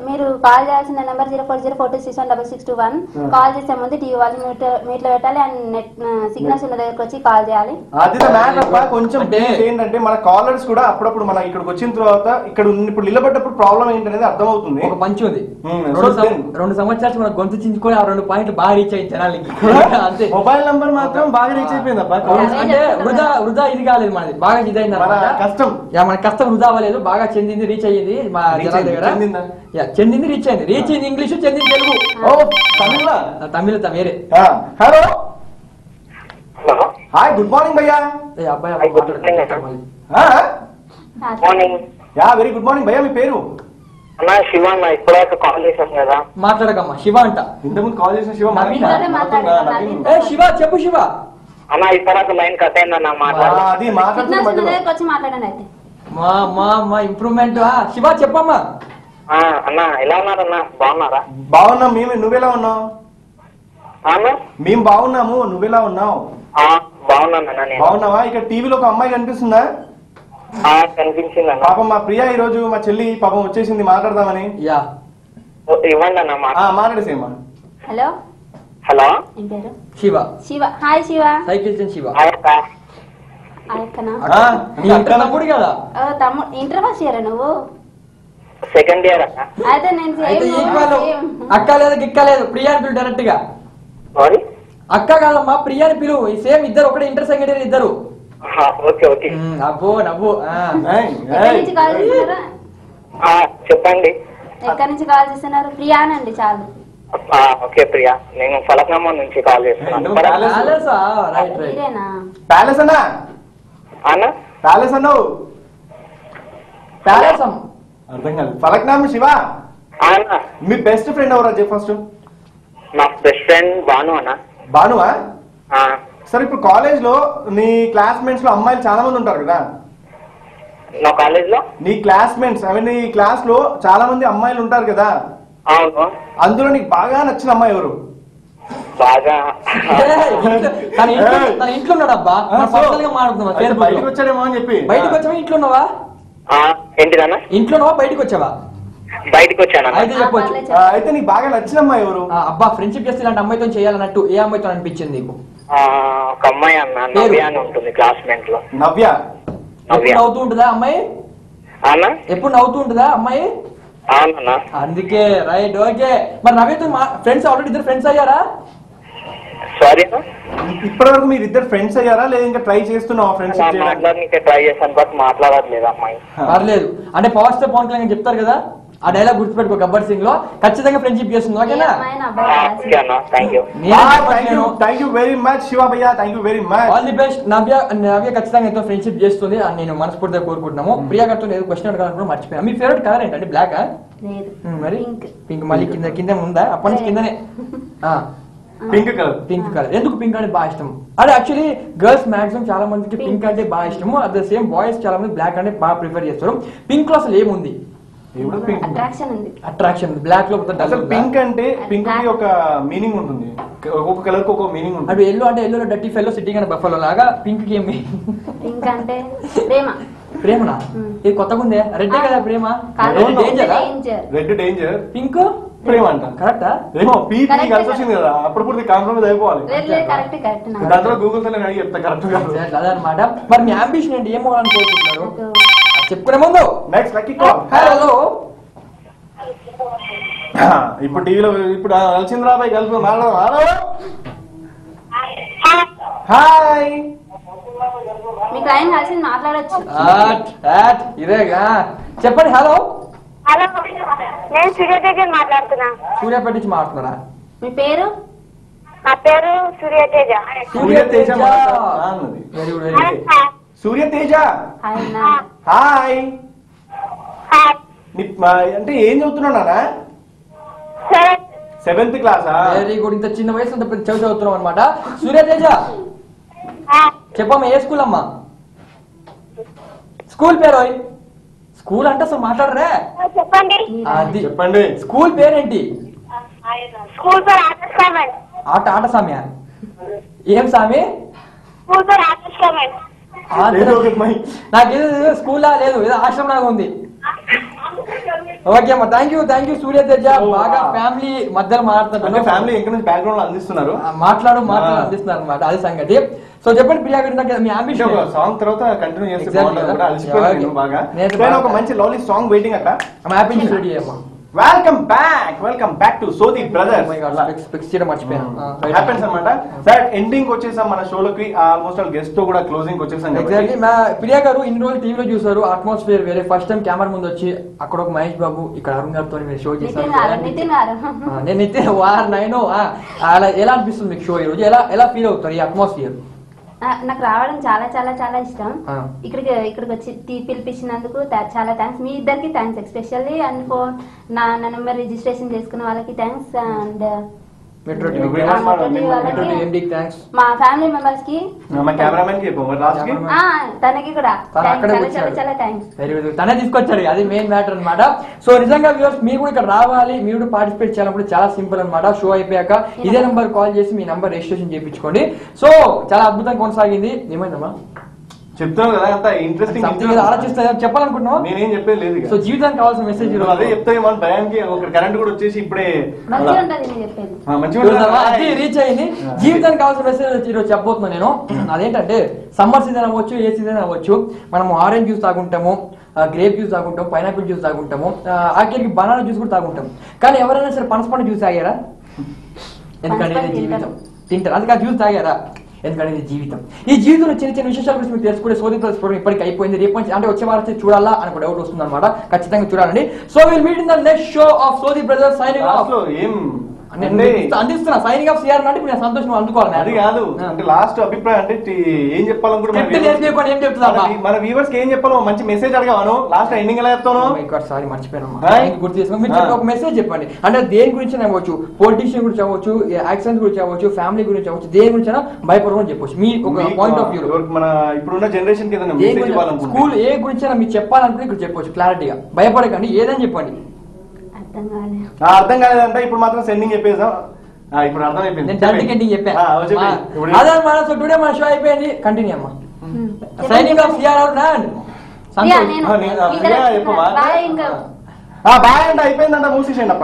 మీరు కాల్ చేయాల్సిన నెంబర్ 040426166621. కాల్ చేసే ముందు టీవీ వాళ్ళు మీట్లో పెట్టాలి అండ్ నెట్ సిగ్నల్స్ ఉన్న దగ్గరకు వచ్చి కాల్ చేయాలి. అది మ్యాటర్. కొంచెం ఏంటంటే మన కాలర్స్ కూడా అప్పుడప్పుడు మన ఇక్కడికి వచ్చిన తర్వాత ఇక్కడ ఇప్పుడు నిలబడ్డప్పుడు ప్రాబ్లం ఏంటనేది అర్థమవుతుంది. ఒక మంచి ఉంది. 2 సంవత్సరాలు మన గొంతు చించుకొని ఆ 2 పాయింట్లు బాగా రీచ్ అయ్యింది జనాలకి. అంతే. మొబైల్ నంబర్ మాత్రం బాగా రీచ్ అయిపోయింది. అంటే వృధా ఇది కాలేదు మనది, బాగా ఇదైంది అన్నమాట. కష్టం మన కష్టం వృధా అవ్వలేదు, బాగా చెందింది, రీచ్ అయ్యింది మా జనాల దగ్గర. చెందింది రీచ్ అయింది. రీచ్ అయింది ఇంగ్లీషు, చెందింది తెలుగు. తమిళ వేరే. హలో హాయ్ గుడ్ మార్నింగ్ భయ్యా. అబ్బాయి వెరీ గుడ్ మార్నింగ్ భయ్యా. మీ పేరు? అన్నా శివ అన్న. ఇప్పుడే కాల్ చేశాను కదా. మాట్లాడకమ్మా శివ అంట. ఇంతకుముందు కాల్ చేసిన శివ. శివ చెప్పు శివ. అన్నా ఇప్పుడు లైన్ కట్ అయిందన్న అది మాట్లాడండి అయితే. మా ఇంప్రూవ్మెంట్. శివ చెప్పమ్మా. అన్నా ఎలా ఉన్నారన్నా? బాగున్నారా? బాగున్నాం మేము. నువ్వెలా ఉన్నావు? అన్నా మేము బాగున్నాము. నువ్వెలా ఉన్నావు? బాగున్నాను. బాగున్నావా? ఇక్కడ టీవీలో ఒక అమ్మాయి కనిపిస్తుందా? కనిపించింది. పాపం మా ప్రియా ఈ రోజు మా చెల్లి పాపం వచ్చేసింది మాట్లాడదామని. ఇవ్వండి అన్న మాట్లాడేసేమా. హలో హలో ఏం పేరు? శివ. శివ. హాయ్ శివ. సైకిల్ శివ. తమ్ముడు కదా. తమ్ముడు ఇంటర్ ఫస్ట్ ఇయర్ నువ్వు? సెకండ్ ఇయర్ అక్క. అయితే నేను అక్క లేదు గిక్క లేదు, ప్రియాని పిలు డైరెక్ట్ గా. అక్క కాదమ్మా ప్రియాని పిలు. సేమ్ ఇద్దరు ఒకటే, ఇంటర్ సెకండ్ ఇయర్ ఇద్దరు. Okay okay. అబ్బో నవ్వు. ఎక్కడి నుంచి కాల్ చేస్తున్నారా? చెప్పండి. ఎక్కడి నుంచి కాల్ చేస్తున్నారు? ప్రియానండి చాలు. ఓకే ప్రియా. నేను ఫలక్నామా నుంచి కాల్ చేస్తున్నాను. మీరేనా? ప్యాలెస్ అన్నా? అన్నా ప్యాలెస్ అన్నావు? ప్యాలెస్ అర్థం కాదు. ఫలక్నామా శివ. మీ బెస్ట్ ఫ్రెండ్ ఎవరు చెప్పు ఫస్ట్. నా బెస్ట్ ఫ్రెండ్ భాను అన్న. భానువా? సరే ఇప్పుడు కాలేజ్ లో నీ క్లాస్మేట్స్ లో అమ్మాయిలు చాలా మంది ఉంటారు కదా. నా కాలేజ్ లో నీ క్లాస్మేట్స్ నీ క్లాస్ లో చాలా మంది అమ్మాయిలు ఉంటారు కదా. అవును. అందులో నీకు బాగా నచ్చిన అమ్మాయి ఎవరు? బాగా తన ఇంట్లో ఉన్నాడు. అబ్బా బయటకు వచ్చాడేమో అని చెప్పి. బయటకు వచ్చావా? ఇంట్లో ఉన్నావా? ఏంటిదన్నా? ఇంట్లో ఉన్నావా బయటకు వచ్చావా? బయటకు వచ్చాను. అయితే చెప్పొచ్చు. అయితే నీకు బాగా నచ్చిన అమ్మాయి ఎవరు? అబ్బా ఫ్రెండ్షిప్ చేస్తే ఇలాంటి అమ్మాయితో చేయాలన్నట్టు ఏ అమ్మాయితో అనిపించింది నీకు? ఒక అమ్మాయి అన్న నవ్య అని ఉంటుంది క్లాస్మేట్ లో. నవ్య. ఎప్పుడు నవ్వుతూ ఉంటుందా అమ్మాయి? ఎప్పుడు నవ్వుతూ ఉంటుందా అమ్మాయి? అవునన్నా. అందుకే రైట్. ఓకే మరి నవ్యతో ఫ్రెండ్స్ ఆల్రెడీ ఇద్దరు ఫ్రెండ్స్ అయ్యారా? సారీ ఇప్పటి వరకు మీరు ఇద్దరు ఫ్రెండ్స్ అయ్యారా లేదా ఇంకా ట్రై చేస్తున్నావా? ఫ్రెండ్స్ మాట్లాడడానికి ట్రై చేశాను బట్ మాట్లాడట్లేదు అమ్మాయి. పర్లేదు అంటే పవర్ స్టార్ పవన్ కళ్యాణ్ చెప్తారు కదా, ఆ డైలాగ్ గుర్తుపెట్టుకో. గబ్బర్ సింగ్ లో ఖచ్చితంగా ఫ్రెండ్షిప్ చేస్తుంది. ఓకేనా? Thank you very much Shiva భయ్యా. Thank you very much. All the best. Navya ఖచ్చితంగా ఎంతో ఫ్రెండ్షిప్ చేస్తుంది అని నేను మనస్ఫూర్తిగా కోరుకుంటున్నాము. ప్రియా గారితో ఏదో క్వశ్చన్ అడగాలనుకున్నా మర్చిపోయాను. మీ ఫేవరెట్ కలర్ ఏంటంటే బ్లాక్? మరి పింక్. మళ్ళీ కింద ఉందా? అప్పటి నుంచి కిందనే పింక్ కలర్. Pink colour. ఎందుకు పింక్ అంటే బాగా ఇష్టం? అదే యాక్చువల్లీ గర్ల్స్ మాక్సిమం చాలా మందికి పింక్ అంటే బాగా ఇష్టము. అట్ ద సేమ్ బాయ్స్ చాలా మంది బ్లాక్ అంటే బాగా ప్రిఫర్ చేస్తారు. పింక్ లో అసలు ఏముంది? అట్రాక్షన్. బ్లాక్ లో పింక్ అంటే పింక్ కి ఒక మీనింగ్ ఉంటుంది. ఒక్కొక్క కలర్ కి ఒక మీనింగ్ ఉంటుంది. అంటే ఎల్లో అంటే ఎల్లో డర్టీ ఫెల్లో సిట్టింగ్ అని బఫలో లాగా పింక్ కి ఏమి? పింక్ అంటే ప్రేమ. ప్రేమనా? ఇది కొత్తగా ఉందే. రెడ్ కదా ప్రేమ? Red danger. పింక్ ప్రేమ అంట. కరెక్టా? ఏమో పీపీ కలిసి వచ్చింది కదా, అప్పుడు పూర్తి కాంప్రమైజ్ అయిపోవాలి. కరెక్ట్ కరెక్ట్ దాంట్లో గూగుల్ లో అడిగి చెప్తా కరెక్ట్ కాదు. అదనమాట. మరి మీ అంబిషన్ ఏంటి, ఏమో అని కోరుకుంటున్నారు చెప్పుకునే ముందు? Next lucky call. హలో. ఇప్పుడు టీవీలో ఇప్పుడు అలచింద్రాబాయ్ కలిసి మాట్లాడదాం. హాయ్, మీకు లైన్ కలిసి మాట్లాడచ్చు. ఇదేగా చెప్పండి. హలో. హలో, నేను సూర్యతేజ మాట్లాడుతున్నా. సూర్యాపేట నుంచి మాట్లాడుతున్నారా? మీ పేరు? నా పేరు Surya Teja. Surya Teja very good, very good. Surya Teja hi అన్న. హాయ్. అంటే ఏం చదువుతున్నావు నాన్న? 7th క్లాసా? Very good. ఇంత చిన్న వయసు అంత పెద్ద చదువుతున్నాం అనమాట. సూర్యతేజ చెప్పమ్మా, ఏ స్కూల్ అమ్మా? స్కూల్ పేరు? స్కూల్ అంటే అసలు మాట్లాడరే. చెప్పండి. అది చెప్పండి. స్కూల్ పేరేంటి? స్కూల్ పేరు ఆదర్శ్ కామెంట్. ఆట సామ్యా? ఏం సామి? స్కూల్ పేరు ఆదర్శ్ కామెంట్. నాకేదో స్కూల్ లేదు, ఏదో ఆశ్రమం లాగా ఉంది. ఓకే అమ్మా, థ్యాంక్ యూ సూర్యతేజ. బాగా ఫ్యామిలీ మధ్యలో మాట్లాడుతున్నారు. ఫ్యామిలీ ఎక్కడ నుంచి బ్యాక్గ్రౌండ్ లో అందిస్తున్నారు, మాట్లాడు అందిస్తున్నారు అనమాట. అది సంగతి. సో చెప్పండి ప్రియా గారు, మీ అంబిషన్. సాంగ్ తర్వాత కంటిన్యూ చేస్తే బాగా. నేను ఒక మంచి లవ్లీ సాంగ్ వెయిటింగ్ అక్క. హ్యాపీ రెడీ అమ్మా. వెల్కమ్ బ్యాక్ టు సోది బ్రదర్స్. హ్యాపెన్స్ అన్నమాట. సార్ ఎండింగ్ వచ్చేసాం మన షోలోకి. ఆల్మోస్ట్ ఆల్ గెస్ట్ తో కూడా క్లోజింగ్ వచ్చేసాం. ఎగ్జాక్ట్లీ. ప్రియా గారు ఇన్ని రోజులు టీవీలో చూసారు, అట్మాస్ఫియర్ వేరే. ఫస్ట్ టైం కెమెరా ముందు వచ్చి అక్కడ ఒక మహేష్ బాబు, ఇక్కడ అరుణ్ గారితో మీరు షో చేశారు. నేను నితిన్ నైను. అలా ఎలా అనిపిస్తుంది మీకు షో ఈ రోజు? ఎలా ఫీల్ అవుతారు ఈ అట్మాస్ఫియర్? నాకు రావడం చాలా చాలా చాలా ఇష్టం. ఇక్కడికి వచ్చి పిలిపించినందుకు చాలా థ్యాంక్స్. మీ ఇద్దరికి థ్యాంక్స్ ఎస్పెషల్లీ. అండ్ ఫోన్ నా నెంబర్ రిజిస్ట్రేషన్ చేసుకున్న వాళ్ళకి థ్యాంక్స్. అండ్ మా ఫ్యామిలీ మెంబర్స్ కి, తనకి కూడా చాలా థ్యాంక్స్. తనే తీసుకొచ్చారు, అది మెయిన్ మ్యాటర్ అనమాట. సో నిజంగా వ్యూవర్స్, మీరు కూడా ఇక్కడ రావాలి, మీరు కూడా పార్టిసిపేట్ చేయాలన్నప్పుడు చాలా సింపుల్ అనమాట. షో అయిపోయాక ఇదే నంబర్ కాల్ చేసి మీ నంబర్ రిజిస్ట్రేషన్ చేయించుకోండి. సో చాలా అద్భుతంగా కొనసాగింది. ఏమైందమ్మా? చెప్తాను కదా, అంత ఇంట్రెస్టింగ్ ఆలోచిస్తా చెప్పాలనుకుంటున్నావు. నేనేం చెప్పేది లేదు. సో జీవితానికి కావాల్సిన మెసేజ్ అదే చెప్తాయి. మన భయానికి ఒక కరెంట్ కూడా వచ్చేసి ఇప్పుడే రీచ్ అయింది. జీవితానికి కావాల్సిన మెసేజ్ ఈరోజు చెప్పబోతున్నాను నేను. అదేంటంటే సమ్మర్ సీజన్ అవ్వచ్చు, ఏ సీజన్ అవ్వచ్చు, మనం ఆరెంజ్ జ్యూస్ తాగుంటాము, గ్రేప్ జ్యూస్ తాగుంటాం, పైనాపిల్ జ్యూస్ తాగుంటాము, ఆఖరికి బనానా జ్యూస్ కూడా తాగుంటాం. కానీ ఎవరైనా సరే పనసపండు జ్యూస్ తాగారా? ఎందుకంటే ఇది జీవితం. తింటారు, అందుకే జ్యూస్ తాగారా? ఎందుకంటే ఇది జీవితం. ఈ జీవితంలో చిన్న చిన్న విశేషాల గురించి మీకు తెలుసుకునే సోది తెలుసుకోవడం ఇప్పటికి అయిపోయింది. రేపు అంటే వచ్చే వారం చూడాలా అని ఒక డౌట్ వస్తుంది అనమాట. ఖచ్చితంగా చూడాలండి. So will meet in the next show of సోది బ్రదర్స్ సైనింగ్ ఆఫ్. అందిస్తున్నా సైనింగ్ ఆఫ్ సిఆర్ అంటే మీరు సంతోషం అందుకోవాలి. అది కాదు అంటే లాస్ట్ అభిప్రాయం అంటే ఏం చెప్పాలనుకుంటే ఏం చెప్తున్నా మన వ్యూవర్స్ కి ఏం చెప్పాలో మంచి మెసేజ్ అడగవాను. లాస్ట్ ఎండింగ్ ఎలా చెప్తాను? సారీ మర్చిపోయాను, గుర్తు చేసుకుని మీరు ఒక మెసేజ్ చెప్పండి. అంటే దేని గురించి అవ్వచ్చు, పొలిటీషియన్ గురించి అవ్వచ్చు, యాక్సిడెంట్ గురించి అవ్వచ్చు, ఫ్యామిలీ గురించి అవ్వచ్చు, దేని గురించి భయపడమని చెప్పొచ్చు. మీ ఒక పాయింట్ ఆఫ్ వ్యూ మన ఇప్పుడున్న జనరేషన్ కి స్కూల్ ఏ గురించి మీరు చెప్పాలనుకుంటే ఇక్కడ చెప్పొచ్చు క్లారిటీగా. భయపడకండి, ఏదని చెప్పండి. అర్థం కాలేదంటే ఇప్పుడు మాత్రం సెండింగ్ చెప్పేసాం. ఇప్పుడు అర్థం అయిపోయింది. అదే మన టుడే మన షో అయిపోయింది. కంటిన్యూ అమ్మా. సైనింగ్ ఆఫ్ సిఆర్ బాయ్ అంటే అయిపోయిందంట, మూసేసేయండి అప్ప.